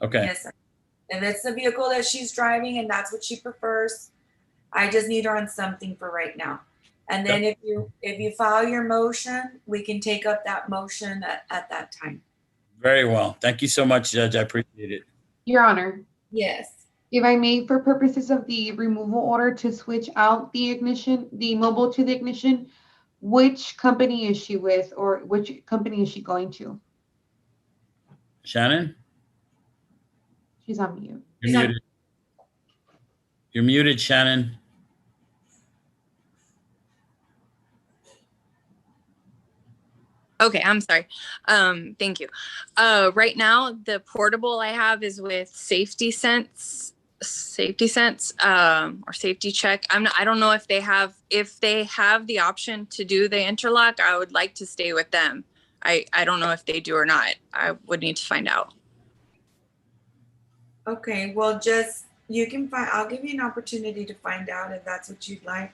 Okay. Yes, sir. If it's the vehicle that she's driving and that's what she prefers, I just need her on something for right now. And then if you file your motion, we can take up that motion at that time. Very well. Thank you so much, Judge. I appreciate it. Your Honor, Yes. if I may, for purposes of the removal order to switch out the ignition, the mobile to the ignition, which company is she with, or which company is she going to? Shannon, She's on mute. you're muted. You're muted, Shannon. Okay, I'm sorry. Thank you. Right now, the portable I have is with Safety Sense, or Safety Check. I don't know if they have the option to do the interlock. I would like to stay with them. I don't know if they do or not. I would need to find out. Okay, well, you can find, I'll give you an opportunity to find out if that's what you'd like.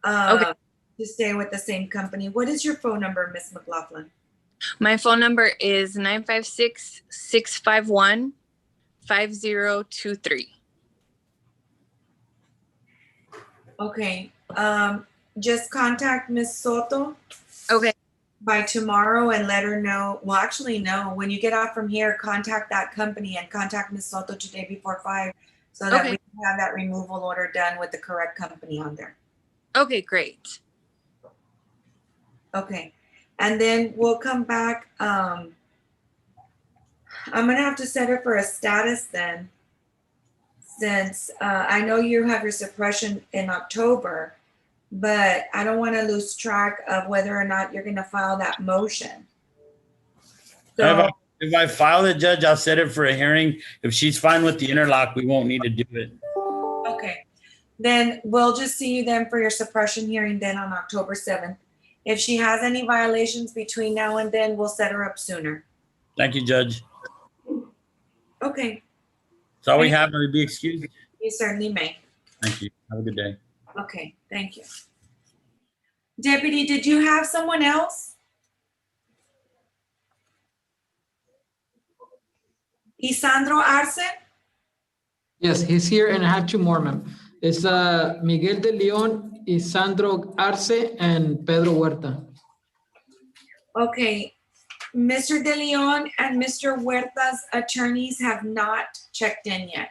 Okay. To stay with the same company. What is your phone number, Miss McLaughlin? My phone number is 956-651-5023. Okay, just contact Miss Soto. Okay. By tomorrow and let her know. Well, actually, no. When you get off from here, contact that company and contact Miss Soto today before 5 so that we can have that removal order done with the correct company on there. Okay, great. Okay, and then we'll come back. I'm gonna have to set her for a status then, since I know you have your suppression in October, but I don't want to lose track of whether or not you're gonna file that motion. So, if I file it, Judge, I'll set it for a hearing. If she's fine with the interlock, we won't need to do it. okay, then we'll just see you then for your suppression hearing then on October 7th. If she has any violations between now and then, we'll set her up sooner. Thank you, Judge. Okay. That's all we have. May we be excused? You certainly may. Thank you. Have a good day. Okay, thank you. Deputy, did you have someone else? Isandro Arce? Yes, he's here, and I have two more, ma'am. It's Miguel de Leon, Isandro Arce, and Pedro Huerta. Okay, Mr. De Leon and Mr. Huerta's attorneys have not checked in yet.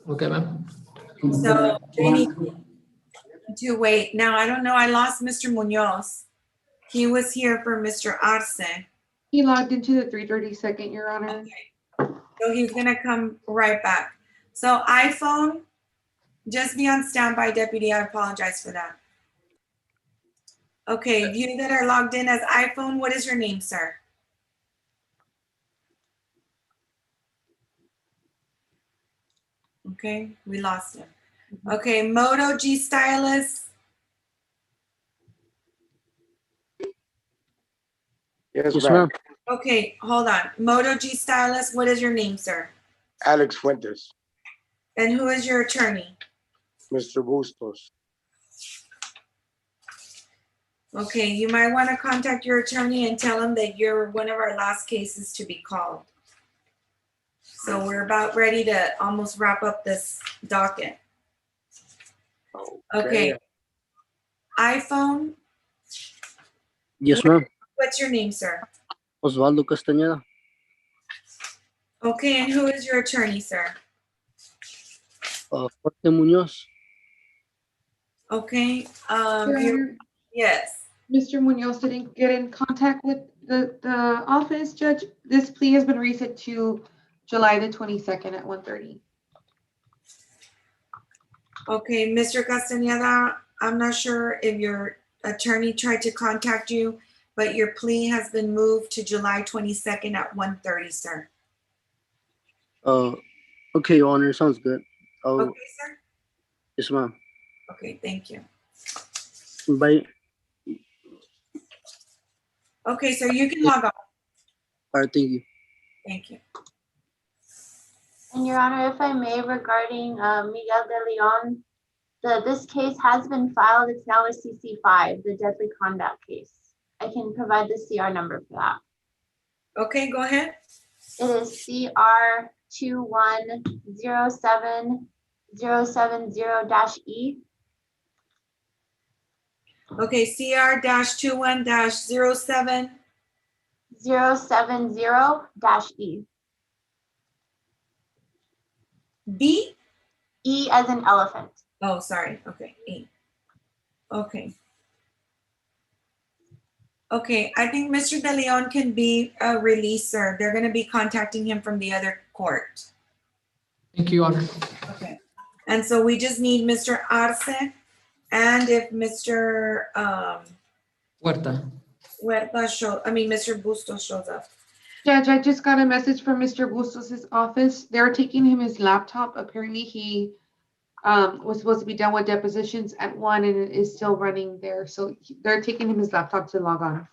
Okay, ma'am. So they need to wait. Now, I don't know, I lost Mr. Munoz. He was here for Mr. Arce. He logged into the 3:32, Your Honor. Okay. So he's gonna come right back. So iPhone, just be on standby, Deputy. I apologize for that. Okay, you that are logged in as iPhone, what is your name, sir? Okay, we lost him. Okay, Moto G Stylus. Yes, ma'am. Okay, hold on. Moto G Stylus, what is your name, sir? Alex Fuentes, And who is your attorney? Mr. Bustos. Okay, you might want to contact your attorney and tell him that you're one of our last cases to be called. So we're about ready to almost wrap up this docket. Okay. iPhone, Yes, ma'am. what's your name, sir? Osvaldo Castañeda. Okay, and who is your attorney, sir? Jorge Muñoz. Okay, Your Honor, yes. Mr. Munoz didn't get in contact with the office, Judge. This plea has been reset to July the 22nd at 1:30. Okay, Mr. Castañeda, I'm not sure if your attorney tried to contact you, but your plea has been moved to July 22nd at 1:30, sir. Okay, Your Honor, sounds good. Okay, sir? Yes, ma'am. Okay, thank you. Bye. Okay, so you can log off. All right, thank you. Thank you. And Your Honor, if I may, regarding Miguel de Leon, this case has been filed. It's now a CC5, the deadly conduct case. I can provide the CR number for that. Okay, go ahead. It is CR 2107070-E. Okay, CR-21-07. 070-E. B? E as in elephant. Oh, sorry. Okay, E. Okay. Okay, I think Mr. De Leon can be a releaser. They're going to be contacting him from the other court. Thank you, Your Honor. Okay. And so we just need Mr. Arce, and if Mr. Huerta. Mr. Bustos shows up. Judge, I just got a message from Mr. Bustos' office. They're taking him his laptop. Apparently he was supposed to be done with depositions at 1 and it is still running there. So they're taking him his laptop to log on.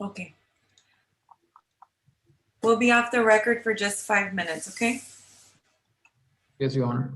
Okay. We'll be off the record for just 5 minutes, okay? Yes, Your Honor.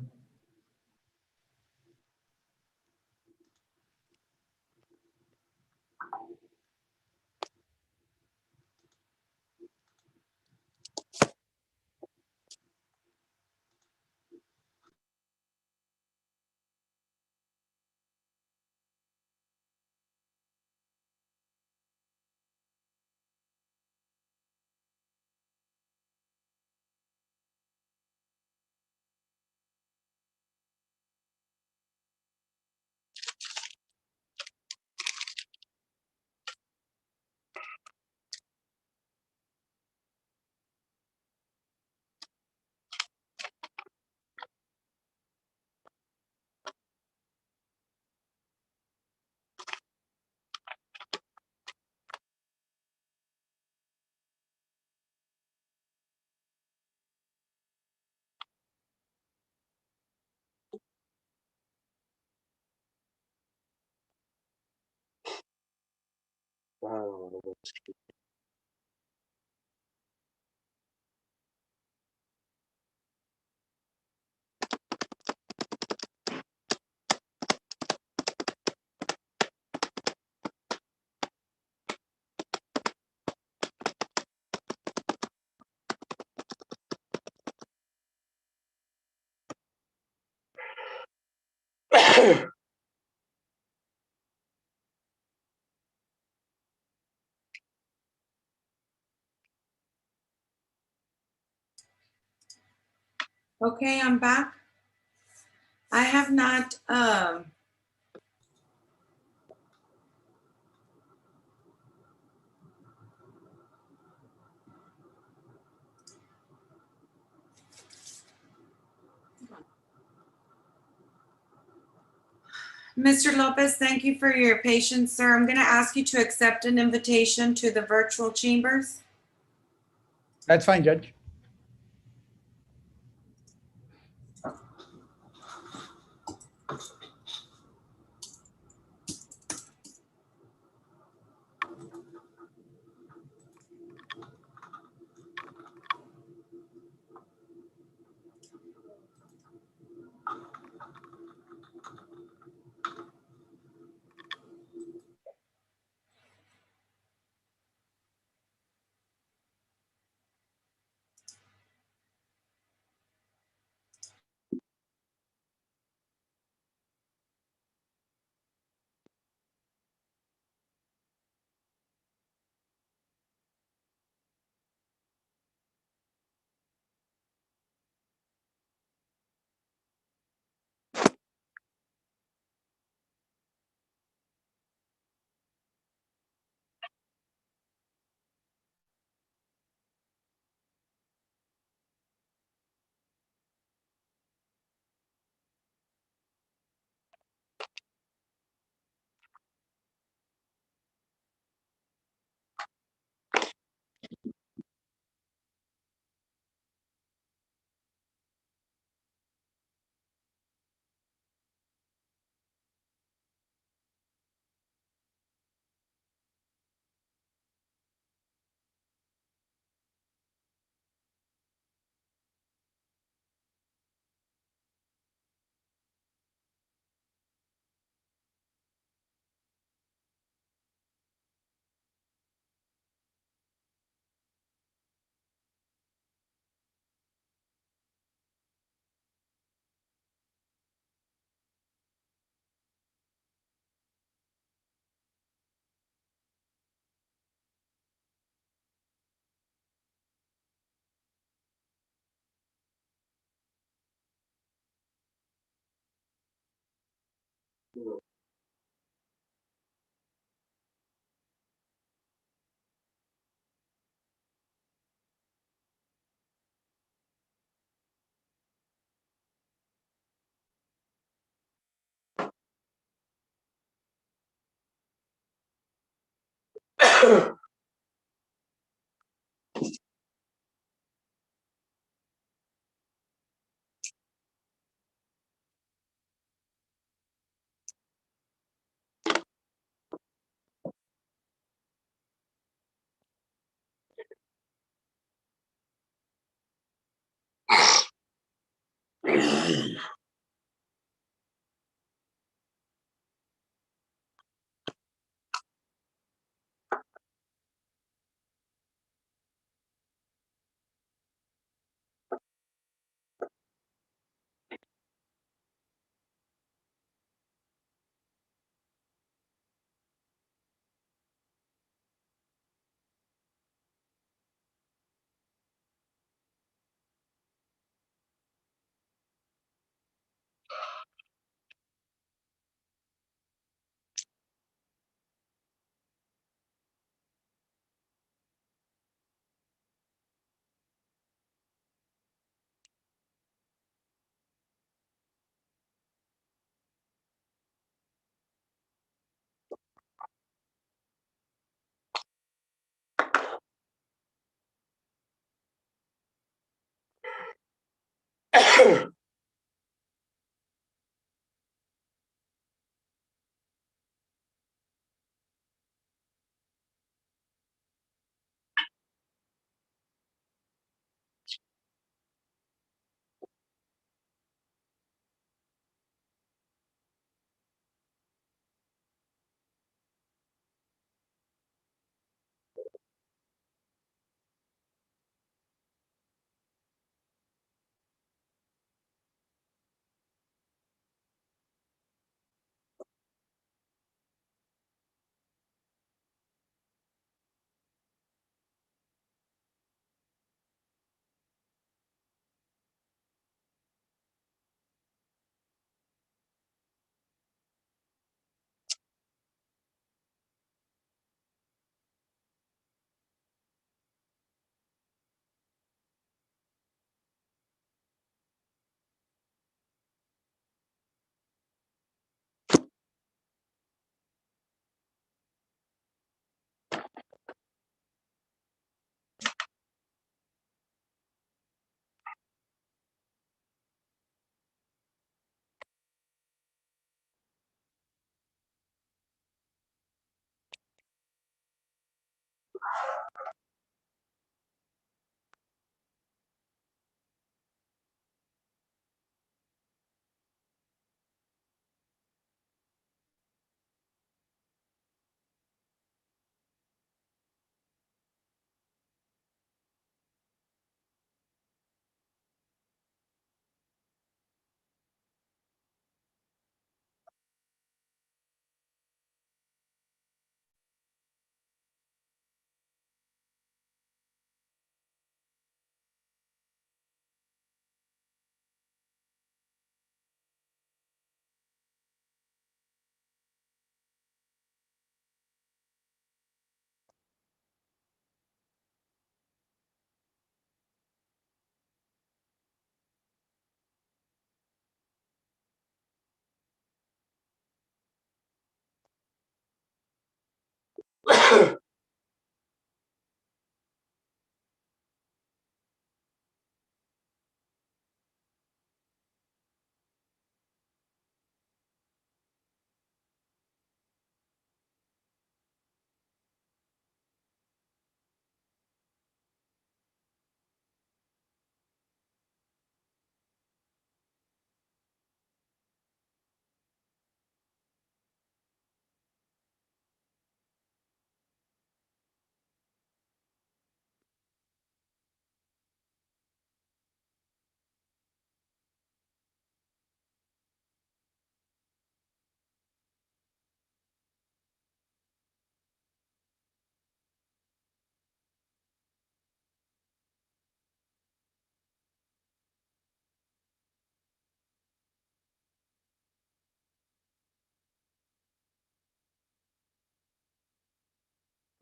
Okay, I'm back. I have not, Mr. Lopez, thank you for your patience, sir. I'm going to ask you to accept an invitation to the virtual chambers. That's fine, Judge.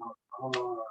Hello.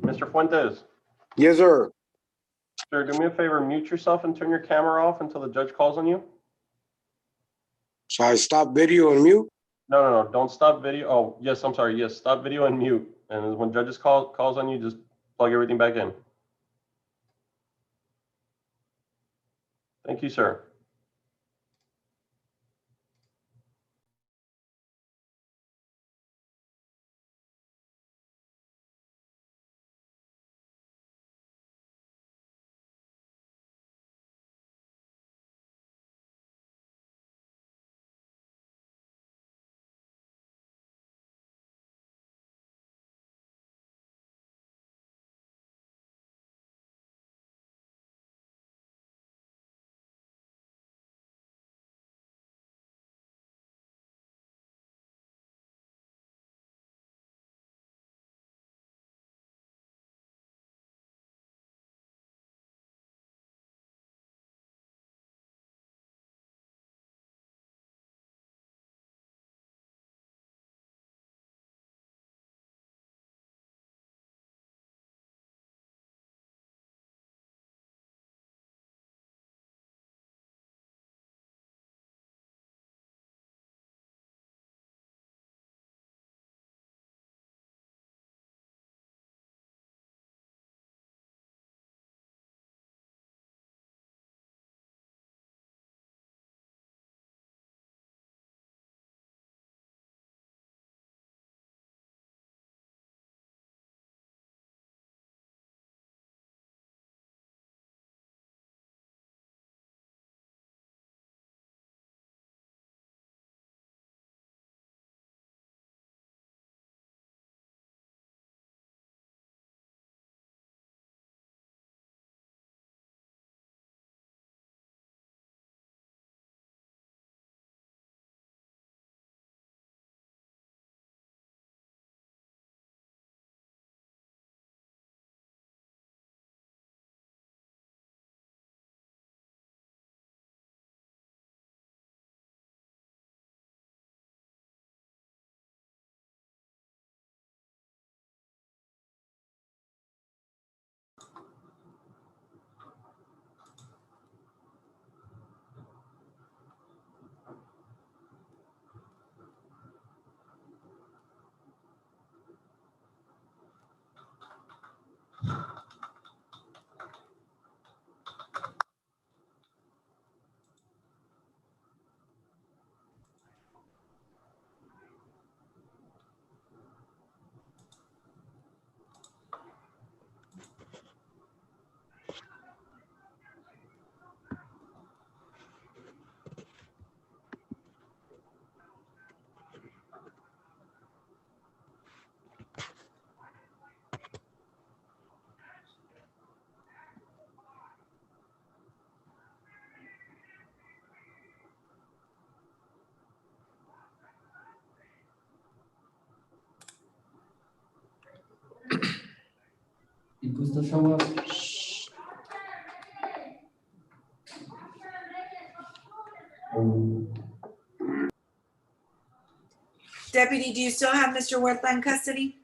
Mr. Fuentes. Yes, sir. Sir, do me a favor, mute yourself and turn your camera off until the judge calls on you. So I stop video and mute? No, don't stop video. Oh, yes, I'm sorry. Yes, stop video and mute. And when judges calls on you, just plug everything back in. Thank you, sir. Deputy, do you still have Mr. Huerta in custody?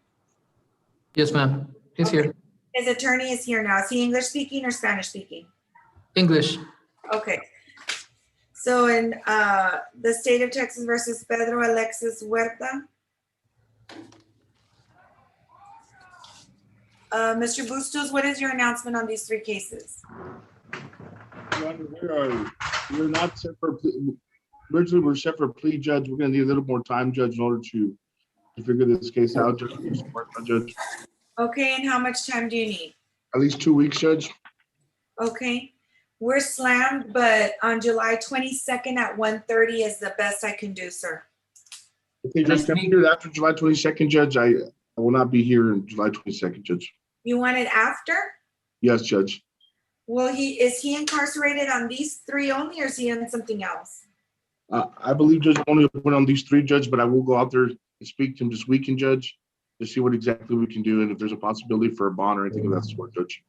Yes, ma'am. He's here. His attorney is here now. Is he English speaking or Spanish speaking? English. Okay. So in the state of Texas versus Pedro Alexis Huerta. Mr. Bustos, what is your announcement on these three cases? Your Honor, we're not set for, originally we're set for a plea, Judge. We're gonna need a little more time, Judge, in order to figure this case out, Judge. Okay, and how much time do you need? At least 2 weeks, Judge. Okay, we're slammed, but on July 22nd at 1:30 is the best I can do, sir. Okay, Judge, can we do it after July 22nd, Judge? I will not be here on July 22nd, Judge. You want it after? Yes, Judge. Well, is he incarcerated on these three only, or is he on something else? I believe Judge only went on these three, Judge, but I will go out there and speak to him this weekend, Judge, to see what exactly we can do and if there's a possibility for a bond or anything of that sort, Judge.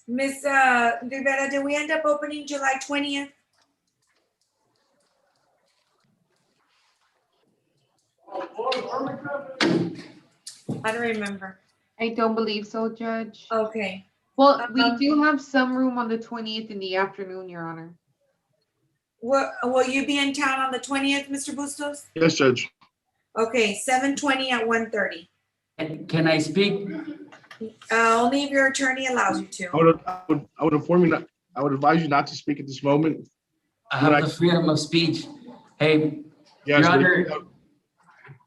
Ms. Rivera, did we end up opening July 20th? I don't remember. I don't believe so, Judge. Okay. Well, we do have some room on the 20th in the afternoon, Your Honor. Will you be in town on the 20th, Mr. Bustos? Yes, Judge. Okay, 7:20 at 1:30. Can I speak? Only if your attorney allows you to. I would inform you, I would advise you not to speak at this moment. I have the freedom of speech. Hey, Yes, Your Honor,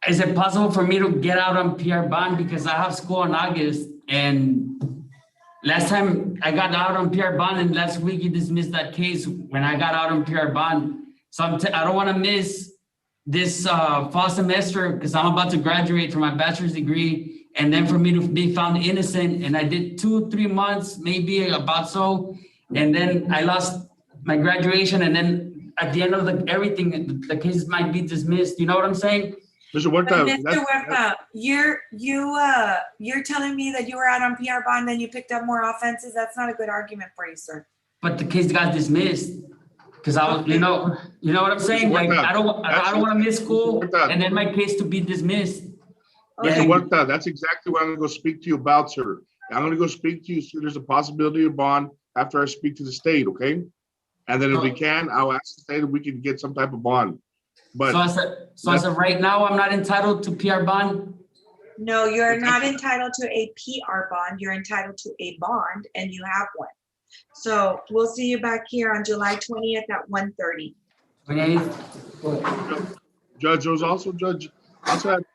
is it possible for me to get out on PR bond because I have school in August, and last time I got out on PR bond and last week you dismissed that case when I got out on PR bond. So I don't want to miss this fall semester because I'm about to graduate from my bachelor's degree, and then for me to be found innocent, and I did 2-3 months, maybe about so, and then I lost my graduation, and then at the end of everything, the case might be dismissed. You know what I'm saying? Mr. Huerta, Mr. Huerta, you're telling me that you were out on PR bond, then you picked up more offenses. That's not a good argument for you, sir. But the case got dismissed because I was, you know what I'm saying? Like I don't want to miss school and then my case to be dismissed. Mr. Huerta, that's exactly what I'm gonna go speak to you about, sir. I'm gonna go speak to you, so there's a possibility of bond after I speak to the state, okay? And then if we can, I'll ask the state if we can get some type of bond. But so as of right now, I'm not entitled to PR bond? No, you're not entitled to a PR bond. You're entitled to a bond, and you have one. So we'll see you back here on July 20th at 1:30. Judge, there was also had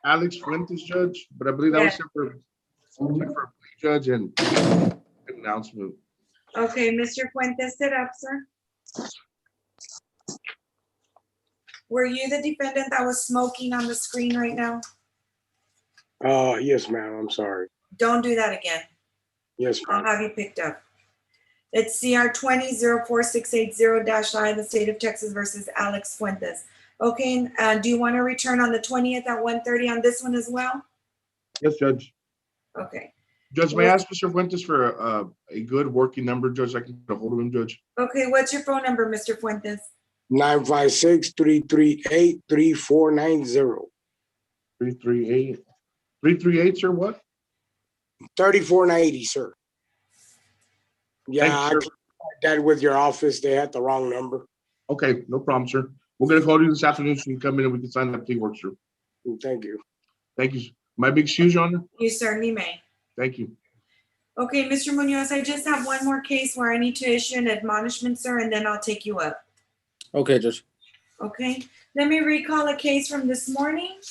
Alex Fuentes, Judge, but I believe that was separate for a judge and an announcement. Okay, Mr. Fuentes, sit up, sir. Were you the defendant that was smoking on the screen right now? Yes, ma'am. I'm sorry. Don't do that again. Yes, I'll have you picked up. It's CR 20-04680-I, the state of Texas versus Alex Fuentes. Okay, do you want to return on the 20th at 1:30 on this one as well? Yes, Judge. Okay. Judge, may I ask Mr. Fuentes for a good working number, Judge? I can get a hold of him, Judge. Okay, what's your phone number, Mr. Fuentes? 956-338-3490. 338, sir, what? 3490, sir. Yeah, Thank you, I sir. tried that with your office. They had the wrong number. Okay, no problem, sir. We're gonna call you this afternoon so you can come in and we can sign that plea work, sir. Thank you. Thank you. My big shoes, Your Honor? You certainly may. Thank you. Okay, Mr. Munoz, I just have one more case where I need to issue an admonishment, sir, and then I'll take you up. Okay, Judge. Okay, let me recall a case from this morning.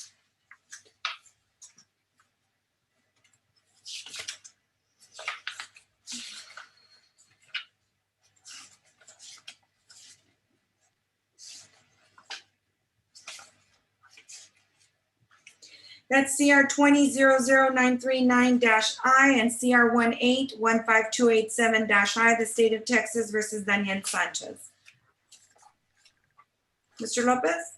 That's CR 20-00939-I and CR 18-15287-I, the state of Texas versus Daniel Sanchez. Mr. Lopez?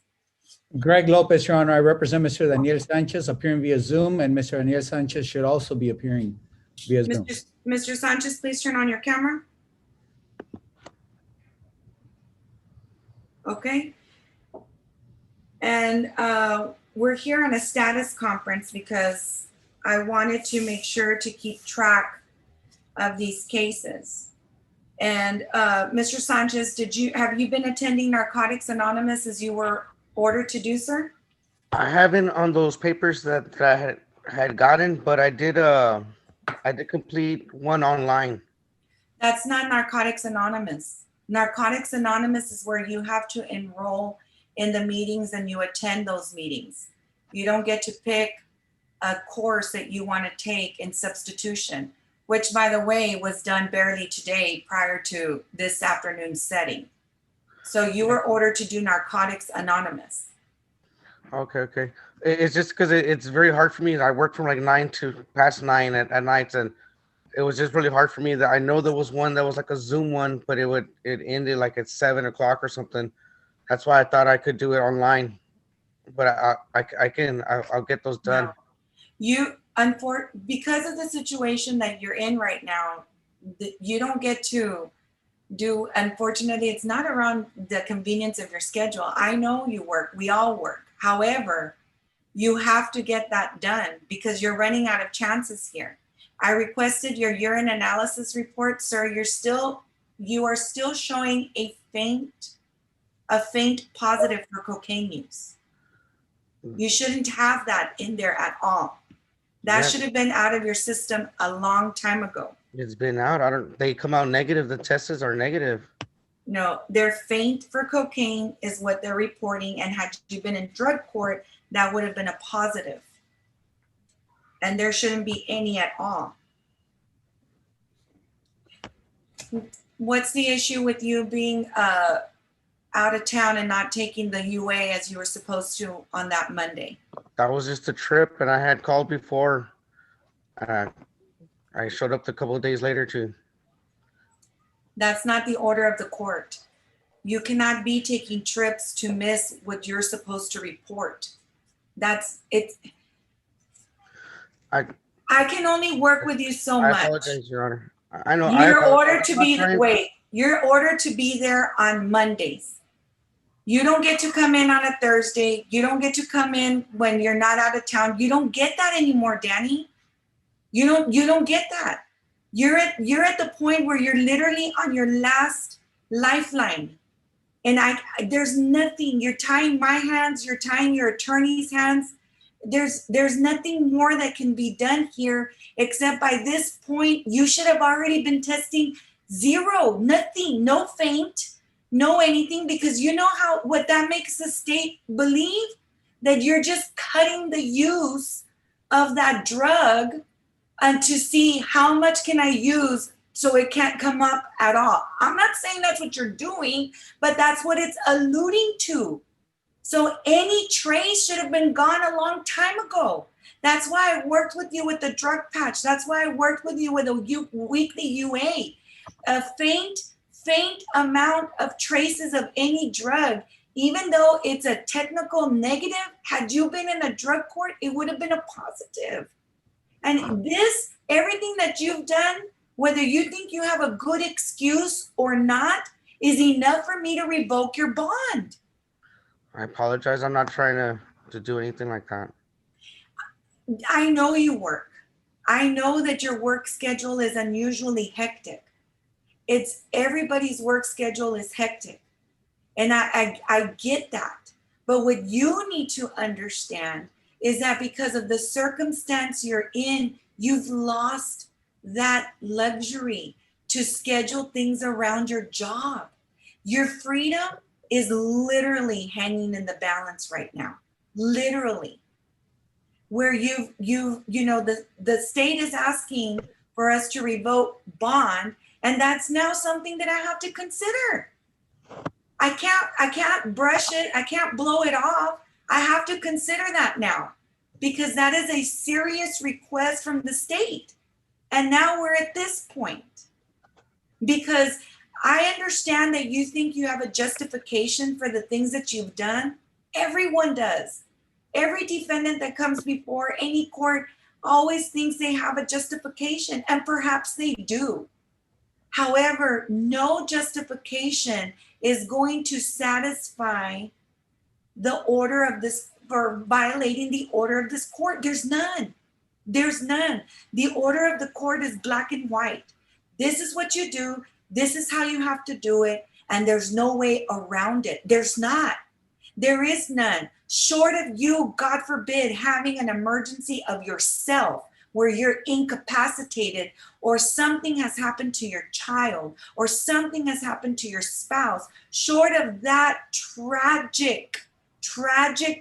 Greg Lopez, Your Honor. I represent Mr. Daniel Sanchez appearing via Zoom, and Mr. Daniel Sanchez should also be appearing via Zoom. Mr. Sanchez, please turn on your camera. Okay. And we're here on a status conference because I wanted to make sure to keep track of these cases. And Mr. Sanchez, have you been attending Narcotics Anonymous as you were ordered to do, sir? I haven't on those papers that I had gotten, but I did complete one online. That's not Narcotics Anonymous. Narcotics Anonymous is where you have to enroll in the meetings and you attend those meetings. You don't get to pick a course that you want to take in substitution, which, by the way, was done barely today prior to this afternoon's setting. So you were ordered to do Narcotics Anonymous. Okay. It's just because it's very hard for me. I work from like 9 to past 9 at nights, and it was just really hard for me. That I know there was one that was like a Zoom one, but it ended like at 7 o'clock or something. That's why I thought I could do it online, but I'll get those done. No. Because of the situation that you're in right now, you don't get to do, unfortunately, it's not around the convenience of your schedule. I know you work, we all work. However, you have to get that done because you're running out of chances here. I requested your urine analysis report, sir. You are still showing a faint positive for cocaine use. You shouldn't have that in there at all. That should have been out of your system a long time ago. It's been out. They come out negative. The tests are negative. No, they're faint for cocaine is what they're reporting. And had you been in drug court, that would have been a positive. And there shouldn't be any at all. What's the issue with you being out of town and not taking the UA as you were supposed to on that Monday? That was just a trip, and I had called before. I showed up a couple of days later too. That's not the order of the court. You cannot be taking trips to miss what you're supposed to report. That's it. I can only work with you so much. I apologize, Your Honor. I know. You're ordered to be You're ordered to be there on Mondays. You don't get to come in on a Thursday. You don't get to come in when you're not out of town. You don't get that anymore, Danny. You don't get that. You're at the point where you're literally on your last lifeline. And there's nothing. You're tying my hands, you're tying your attorney's hands. There's nothing more that can be done here, except by this point, you should have already been testing zero, nothing, no faint, no anything, because you know what that makes the state believe? That you're just cutting the use of that drug and to see how much can I use so it can't come up at all. I'm not saying that's what you're doing, but that's what it's alluding to. So any trace should have been gone a long time ago. That's why I worked with you with the drug patch. That's why I worked with you with a weekly UA. A faint amount of traces of any drug, even though it's a technical negative, had you been in a drug court, it would have been a positive. And everything that you've done, whether you think you have a good excuse or not, is enough for me to revoke your bond. I apologize. I'm not trying to do anything like that. I know you work. I know that your work schedule is unusually hectic. Everybody's work schedule is hectic. And I get that. But what you need to understand is that because of the circumstance you're in, you've lost that luxury to schedule things around your job. Your freedom is literally hanging in the balance right now. Literally. Where the state is asking for us to revoke bond, and that's now something that I have to consider. I can't brush it. I can't blow it off. I have to consider that now because that is a serious request from the state. And now we're at this point because I understand that you think you have a justification for the things that you've done. Everyone does. Every defendant that comes before any court always thinks they have a justification, and perhaps they do. However, no justification is going to satisfy the order of this, for violating the order of this court. There's none. There's none. The order of the court is black and white. This is what you do. This is how you have to do it. And there's no way around it. There's not. There is none. Short of you, God forbid, having an emergency of yourself where you're incapacitated, or something has happened to your child, or something has happened to your spouse, short of that tragic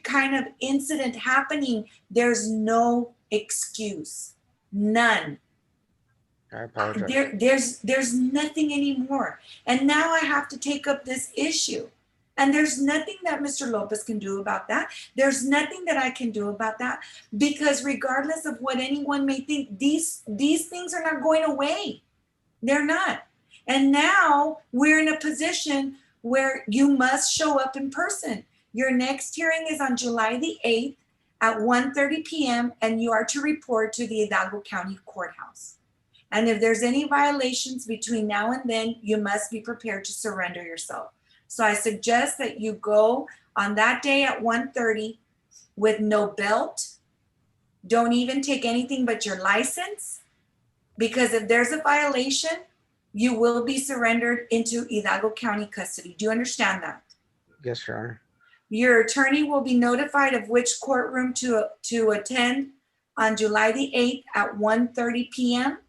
kind of incident happening, there's no excuse. None. I apologize. There's nothing anymore. And now I have to take up this issue. And there's nothing that Mr. Lopez can do about that. There's nothing that I can do about that, because regardless of what anyone may think, these things are not going away. They're not. And now we're in a position where you must show up in person. Your next hearing is on July the 8th at 1:30 p.m. and you are to report to the Hidalgo County Courthouse. And if there's any violations between now and then, you must be prepared to surrender yourself. So I suggest that you go on that day at 1:30 with no belt. Don't even take anything but your license, because if there's a violation, you will be surrendered into Hidalgo County custody. Do you understand that? Yes, Your Honor. Your attorney will be notified of which courtroom to attend on July the 8th at 1:30 p.m.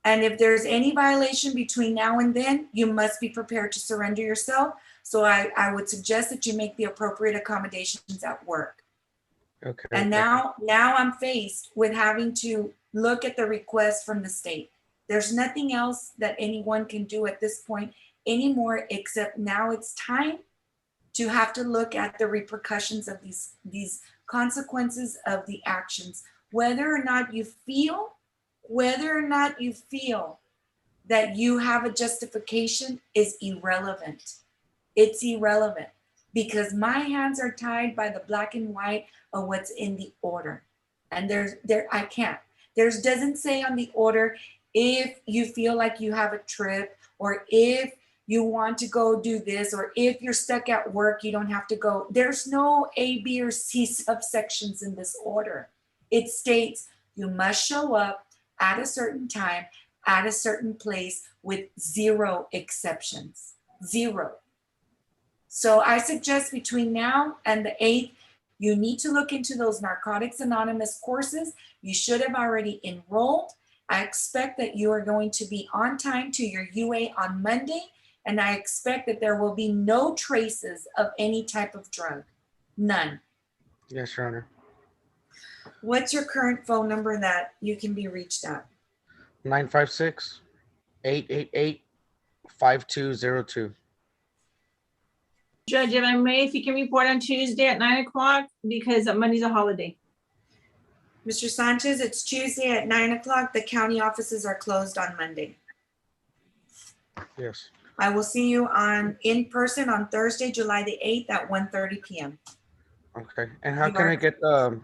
And if there's any violation between now and then, you must be prepared to surrender yourself. So I would suggest that you make the appropriate accommodations at work. Okay. And now I'm faced with having to look at the request from the state. There's nothing else that anyone can do at this point anymore, except now it's time to have to look at the repercussions of these consequences of the actions. Whether or not you feel that you have a justification is irrelevant. It's irrelevant, because my hands are tied by the black and white of what's in the order. And I can't. There's doesn't say on the order, if you feel like you have a trip, or if you want to go do this, or if you're stuck at work, you don't have to go. There's no A, B, or C subsections in this order. It states you must show up at a certain time, at a certain place, with 0 exceptions. 0. So I suggest between now and the 8th, you need to look into those Narcotics Anonymous courses. You should have already enrolled. I expect that you are going to be on time to your UA on Monday, and I expect that there will be no traces of any type of drug. None. Yes, Your Honor. What's your current phone number that you can be reached at? 956-888-5202. Judge, if I may, if you can report on Tuesday at 9 o'clock, because Monday's a holiday. Mr. Sanchez, it's Tuesday at 9 o'clock. The county offices are closed on Monday. Yes. I will see you in person on Thursday, July the 8th at 1:30 p.m. Okay. And how can I get that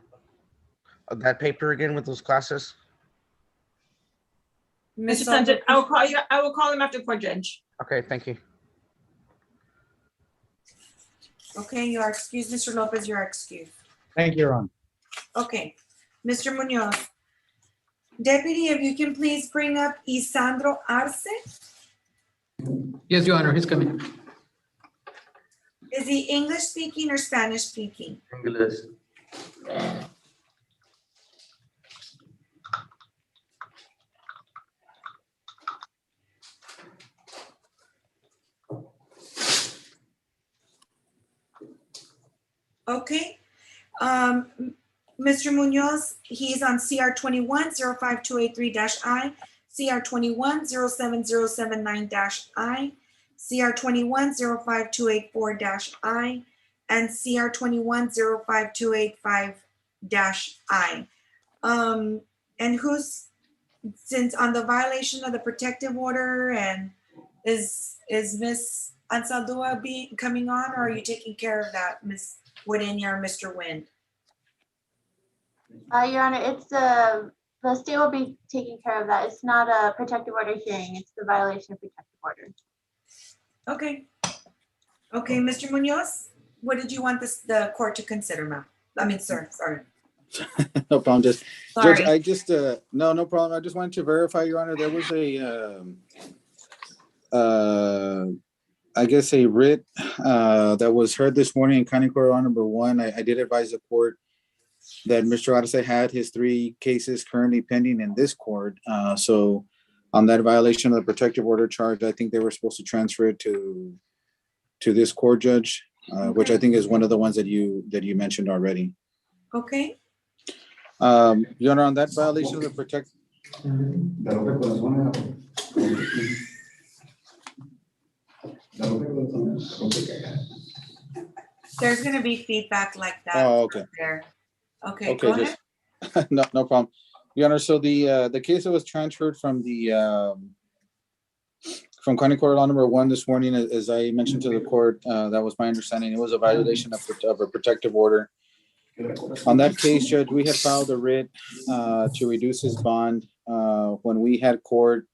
paper again with those classes? Mr. Sanchez, I will call him after court, Judge. Okay, thank you. Okay, you are excused. Mr. Lopez, you are excused. Thank you, Your Honor. Okay, Mr. Munoz. Deputy, if you can please bring up Isandro Arce. Yes, Your Honor, he's coming. Is he English speaking or Spanish speaking? English. Okay. Mr. Munoz, he's on CR 21-05283-I, CR 21-07079-I, CR 21-05284-I, and CR 21-05285-I. And who's, since on the violation of the protective order, and is Ms. Ansaldúa coming on, or are you taking care of that, Ms. Woodenia or Mr. Wind? Your Honor, it's the state will be taking care of that. It's not a protective order hearing. It's the violation of protective order. Okay. Okay, Mr. Munoz, what did you want the court to consider, ma'am? I mean, sir, sorry. No problem. Judge, Sorry. I just, no problem. I just wanted to verify, Your Honor, there was I guess a writ that was heard this morning in County Court Order number 1. I did advise the court that Mr. Arce had his 3 cases currently pending in this court. So on that violation of the protective order charge, I think they were supposed to transfer it to this court, Judge, which I think is one of the ones that you mentioned already. Okay. Your Honor, on that violation of the protect. There's gonna be feedback like that. Oh, okay. There. Okay, go ahead. No problem. Your Honor, so the case that was transferred from from County Court Law number 1 this morning, as I mentioned to the court, that was my understanding. It was a violation of a protective order. On that case, Judge, we had filed a writ to reduce his bond when we had court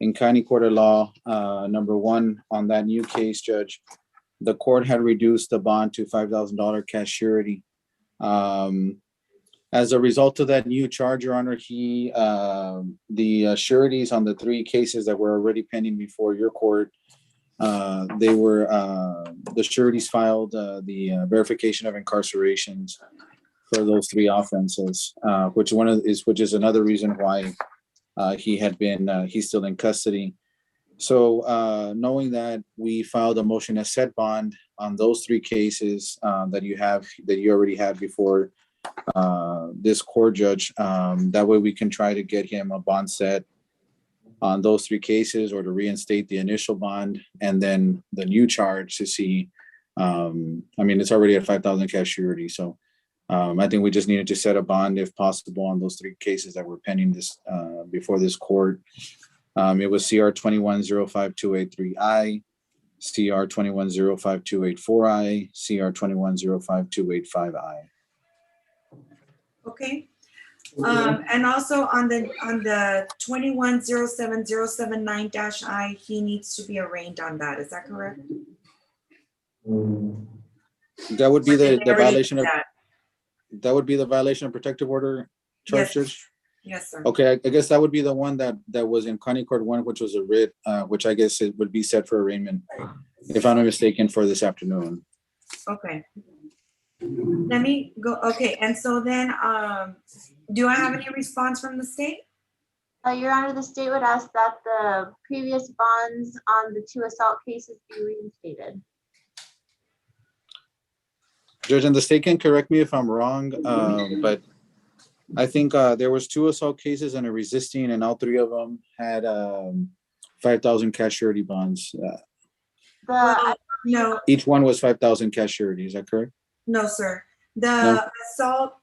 in County Court of Law number 1 on that new case, Judge. The court had reduced the bond to $5,000 cash surety. As a result of that new charge, Your Honor, the sureties on the 3 cases that were already pending before your court, they were the sureties filed the verification of incarcerations for those 3 offenses, which is another reason why he's still in custody. So knowing that, we filed a motion to set bond on those 3 cases that you already had before this court, Judge. That way we can try to get him a bond set on those 3 cases, or to reinstate the initial bond, and then the new charge to see. I mean, it's already at $5,000 cash surety, so I think we just needed to set a bond if possible on those 3 cases that were pending this before this court. It was CR 21-05283I, CR 21-05284I, CR 21-05285I. Okay. And also on the 21-07079-I, he needs to be arraigned on that. Is that correct? That would be the violation of that. That would be the violation of protective order charge, Judge? Yes, sir. Okay, I guess that would be the one that was in County Court 1, which was a writ, which I guess it would be set for arraignment, if I'm not mistaken, for this afternoon. Okay. Let me go. Okay, and so then, do I have any response from the state? Your Honor, the state would ask that the previous bonds on the 2 assault cases be reinstated. Judge, and the state can correct me if I'm wrong, but I think there was 2 assault cases and a resisting, and all 3 of them had 5,000 cash surety bonds. No. Each one was 5,000 cash surety. Is that correct? No, sir. The assault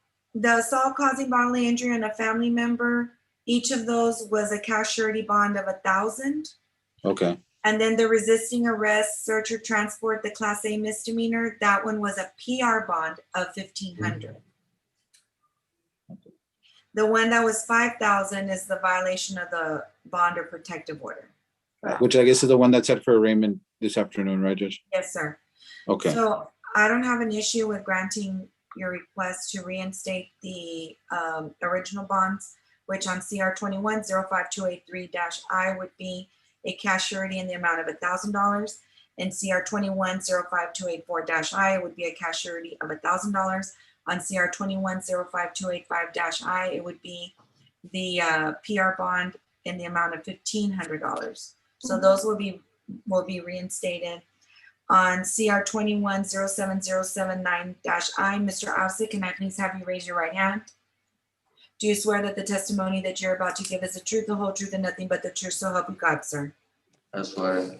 causing bodily injury on a family member, each of those was a cash surety bond of 1,000. Okay. And then the resisting arrest, search or transport, the Class A misdemeanor, that one was a PR bond of 1,500. The one that was 5,000 is the violation of the bond or protective order. Which I guess is the one that's set for arraignment this afternoon, right, Judge? Yes, sir. Okay. So I don't have an issue with granting your request to reinstate the original bonds, which on CR 21-05283-I would be a cash surety in the amount of $1,000. And CR 21-05284-I would be a cash surety of $1,000. On CR 21-05285-I, it would be the PR bond in the amount of $1,500. So those will be reinstated. On CR 21-07079-I, Mr. Arce, can I please have you raise your right hand? Do you swear that the testimony that you're about to give is the truth, the whole truth, and nothing but the truth, so help you God, sir? I swear.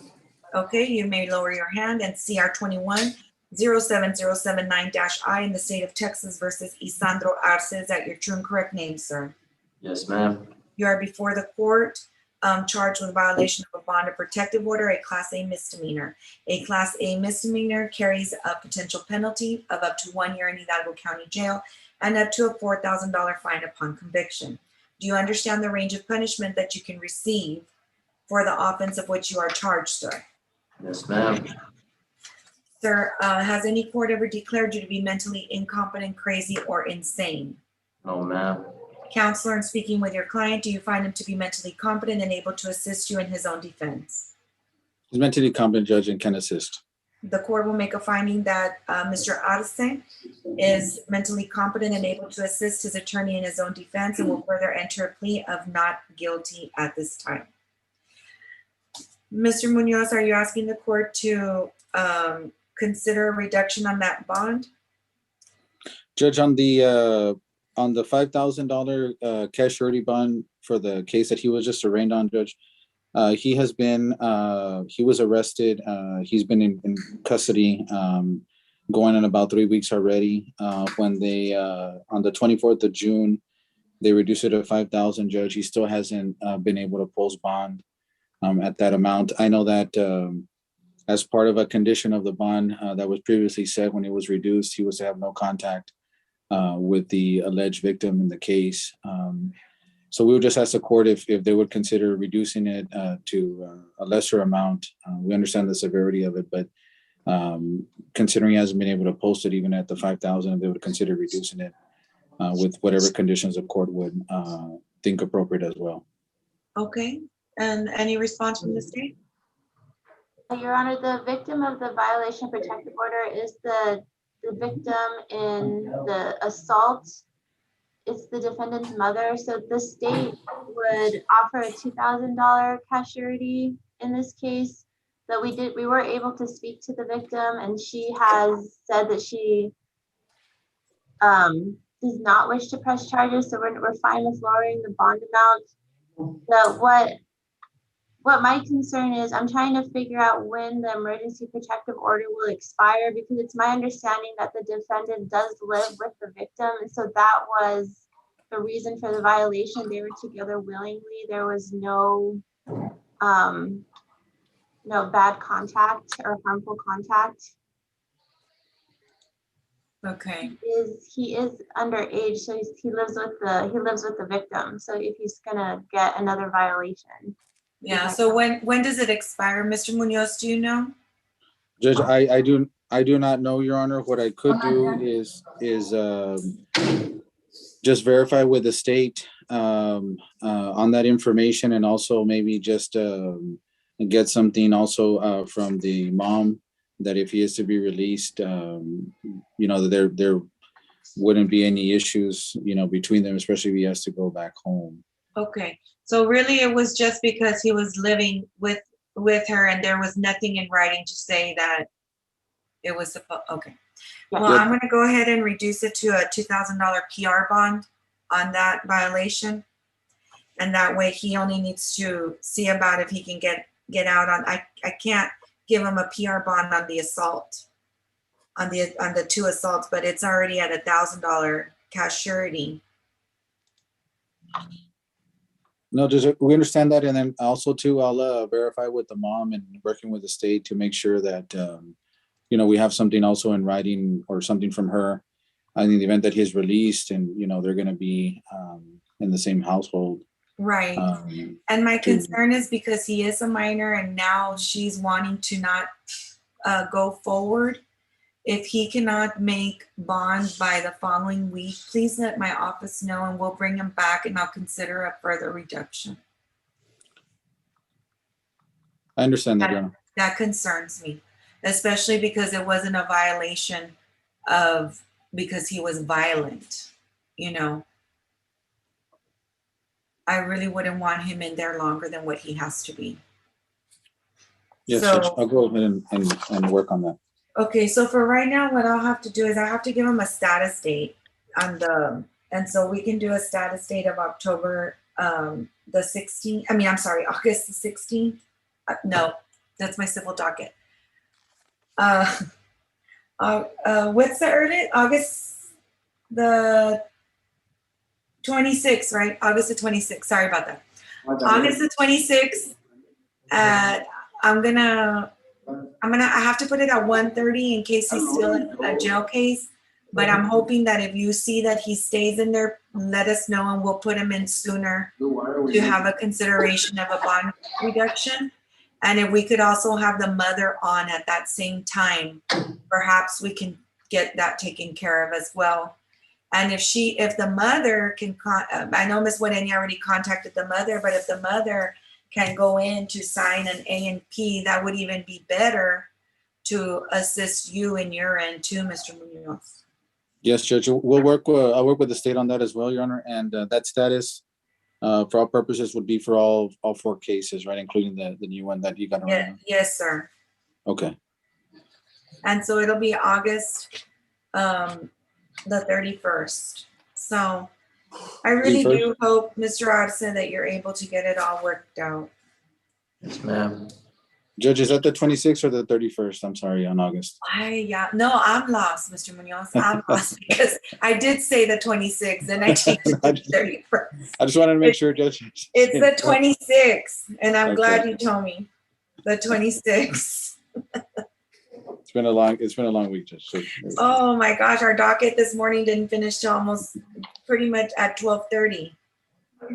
Okay, you may lower your hand. And CR 21-07079-I in the state of Texas versus Isandro Arce, is that your true and correct name, sir? Yes, ma'am. You are before the court charged with violation of a bond or protective order, a Class A misdemeanor. A Class A misdemeanor carries a potential penalty of up to 1 year in Hidalgo County Jail and up to a $4,000 fine upon conviction. Do you understand the range of punishment that you can receive for the offense of which you are charged, sir? Yes, ma'am. Sir, has any court ever declared you to be mentally incompetent, crazy, or insane? No, ma'am. Counselor, in speaking with your client, do you find him to be mentally competent and able to assist you in his own defense? He's mentally competent, judge, and can assist. The court will make a finding that Mr. Arce is mentally competent and able to assist his attorney in his own defense and will further enter a plea of not guilty at this time. Mr. Munoz, are you asking the court to consider a reduction on that bond? Judge, on the $5,000 cash surety bond for the case that he was just arraigned on, Judge, he was arrested. He's been in custody going on about 3 weeks already. When they, on the 24th of June, they reduced it to 5,000, Judge. He still hasn't been able to post bond at that amount. I know that as part of a condition of the bond that was previously set when it was reduced, he was to have no contact with the alleged victim in the case. So we would just ask the court if they would consider reducing it to a lesser amount. We understand the severity of it, but considering he hasn't been able to post it even at the 5,000, they would consider reducing it with whatever conditions the court would think appropriate as well. Okay, and any response from the state? Your Honor, the victim of the violation protective order is the victim in the assault. It's the defendant's mother. So the state would offer a $2,000 cash surety in this case. That we were able to speak to the victim, and she has said that she does not wish to press charges. So we're fine with lowering the bond amount. But what my concern is, I'm trying to figure out when the emergency protective order will expire, because it's my understanding that the defendant does live with the victim. And so that was the reason for the violation. They were together willingly. There was no bad contact or harmful contact. Okay. He is underage, so he lives with the victim. So if he's gonna get another violation. Yeah, so when does it expire, Mr. Munoz, do you know? Judge, I do not know, Your Honor. What I could do is just verify with the state on that information, and also maybe just get something also from the mom that if he is to be released, that there wouldn't be any issues, between them, especially if he has to go back home. Okay, so really it was just because he was living with her and there was nothing in writing to say that it was supposed, okay. Well, I'm gonna go ahead and reduce it to a $2,000 PR bond on that violation. And that way he only needs to see about if he can get out on, I can't give him a PR bond on the assault, on the 2 assaults, but it's already at $1,000 cash surety. No, we understand that. And then also too, I'll verify with the mom and working with the state to make sure that, we have something also in writing or something from her in the event that he's released and, they're going to be in the same household. Right. And my concern is because he is a minor and now she's wanting to not go forward. If he cannot make bond by the following week, please let my office know and we'll bring him back and I'll consider a further reduction. I understand that, Your Honor. That concerns me, especially because it wasn't a violation of, because he was violent, I really wouldn't want him in there longer than what he has to be. Yes, So, Judge, I'll go ahead and work on that. Okay, so for right now, what I'll have to do is I have to give him a status date on and so we can do a status date of October the 16th. August the 16th. No, that's my civil docket. What's the earliest? August the 26th, right? August the 26th. Sorry about that. August the 26th. I have to put it at 1:30 in case he's still in a jail case. But I'm hoping that if you see that he stays in there, let us know and we'll put him in sooner to have a consideration of a bond reduction. And if we could also have the mother on at that same time, perhaps we can get that taken care of as well. And if the mother can, I know Ms. Wadenia already contacted the mother, but if the mother can go in to sign an A&P, that would even be better to assist you in your end too, Mr. Munoz. Yes, Judge, we'll work, I'll work with the state on that as well, Your Honor, and that status, for all purposes, would be for all 4 cases, right, including the new one that you got right now? Yes, sir. Okay. And so it'll be August the 31st. So I really do hope, Mr. Arce, that you're able to get it all worked out. Yes, ma'am. Judge, is that the 26th or the 31st? I'm sorry, on August. No, I'm lost, Mr. Munoz. I'm lost because I did say the 26th and I changed it to the 31st. I just wanted to make sure, Judge. It's the 26th, and I'm Okay. glad you told me. The 26th. It's been a long week, Judge. So, Oh my gosh, our docket this morning didn't finish till almost pretty much at 12:30.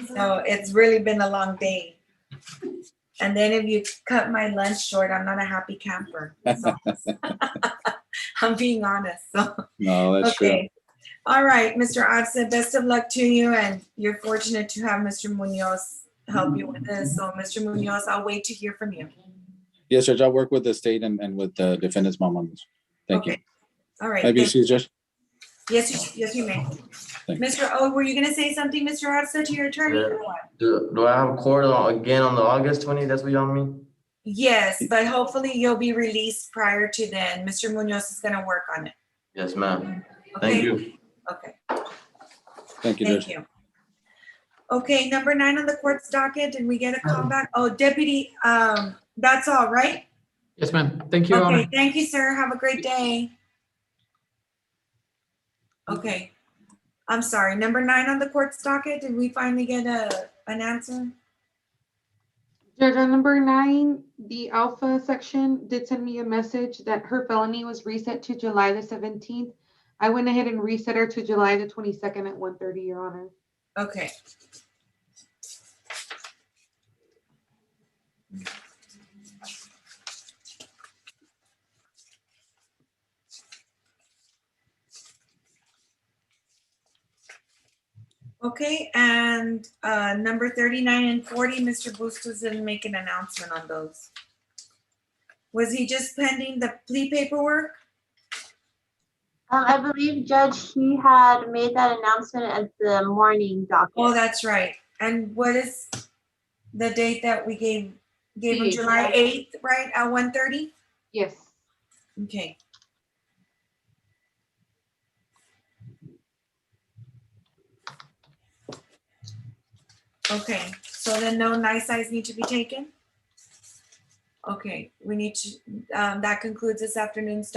So it's really been a long day. And then if you cut my lunch short, I'm not a happy camper. So. I'm being honest. So. No, that's true. Okay. All right, Mr. Arce, best of luck to you. And you're fortunate to have Mr. Munoz help you with this. So Mr. Munoz, I'll wait to hear from you. Yes, Judge, I'll work with the state and with the defendant's mom on this. Thank you. All right. Maybe you, Judge. Yes, you may. Mr. O, were you going to say something, Mr. Arce, to your attorney? Yeah. Do I have court again on the August 20? That's what y'all mean? Yes, but hopefully you'll be released prior to then. Mr. Munoz is going to work on it. Yes, ma'am. Okay. Thank you. Okay. Thank you, Judge. Thank you. Okay, number 9 on the court's docket. Did we get a call back? Oh, Deputy, that's all, right? Yes, ma'am. Thank you, Your Okay, Honor. thank you, sir. Have a great day. Okay. I'm sorry. Number 9 on the court's docket. Did we finally get an answer? Judge, on number 9, the Alpha section did send me a message that her felony was reset to July the 17th. I went ahead and reset her to July the 22nd at 1:30, Your Honor. Okay. Okay, and number 39 and 40, Mr. Bustos didn't make an announcement on those. Was he just pending the plea paperwork? I believe, Judge, he had made that announcement at the morning docket. Oh, that's right. And what is the date that we gave him? July 8th, right, at 1:30? Yes. Okay. Okay, so then no nice eyes need to be taken? Okay, we need to, that concludes this afternoon's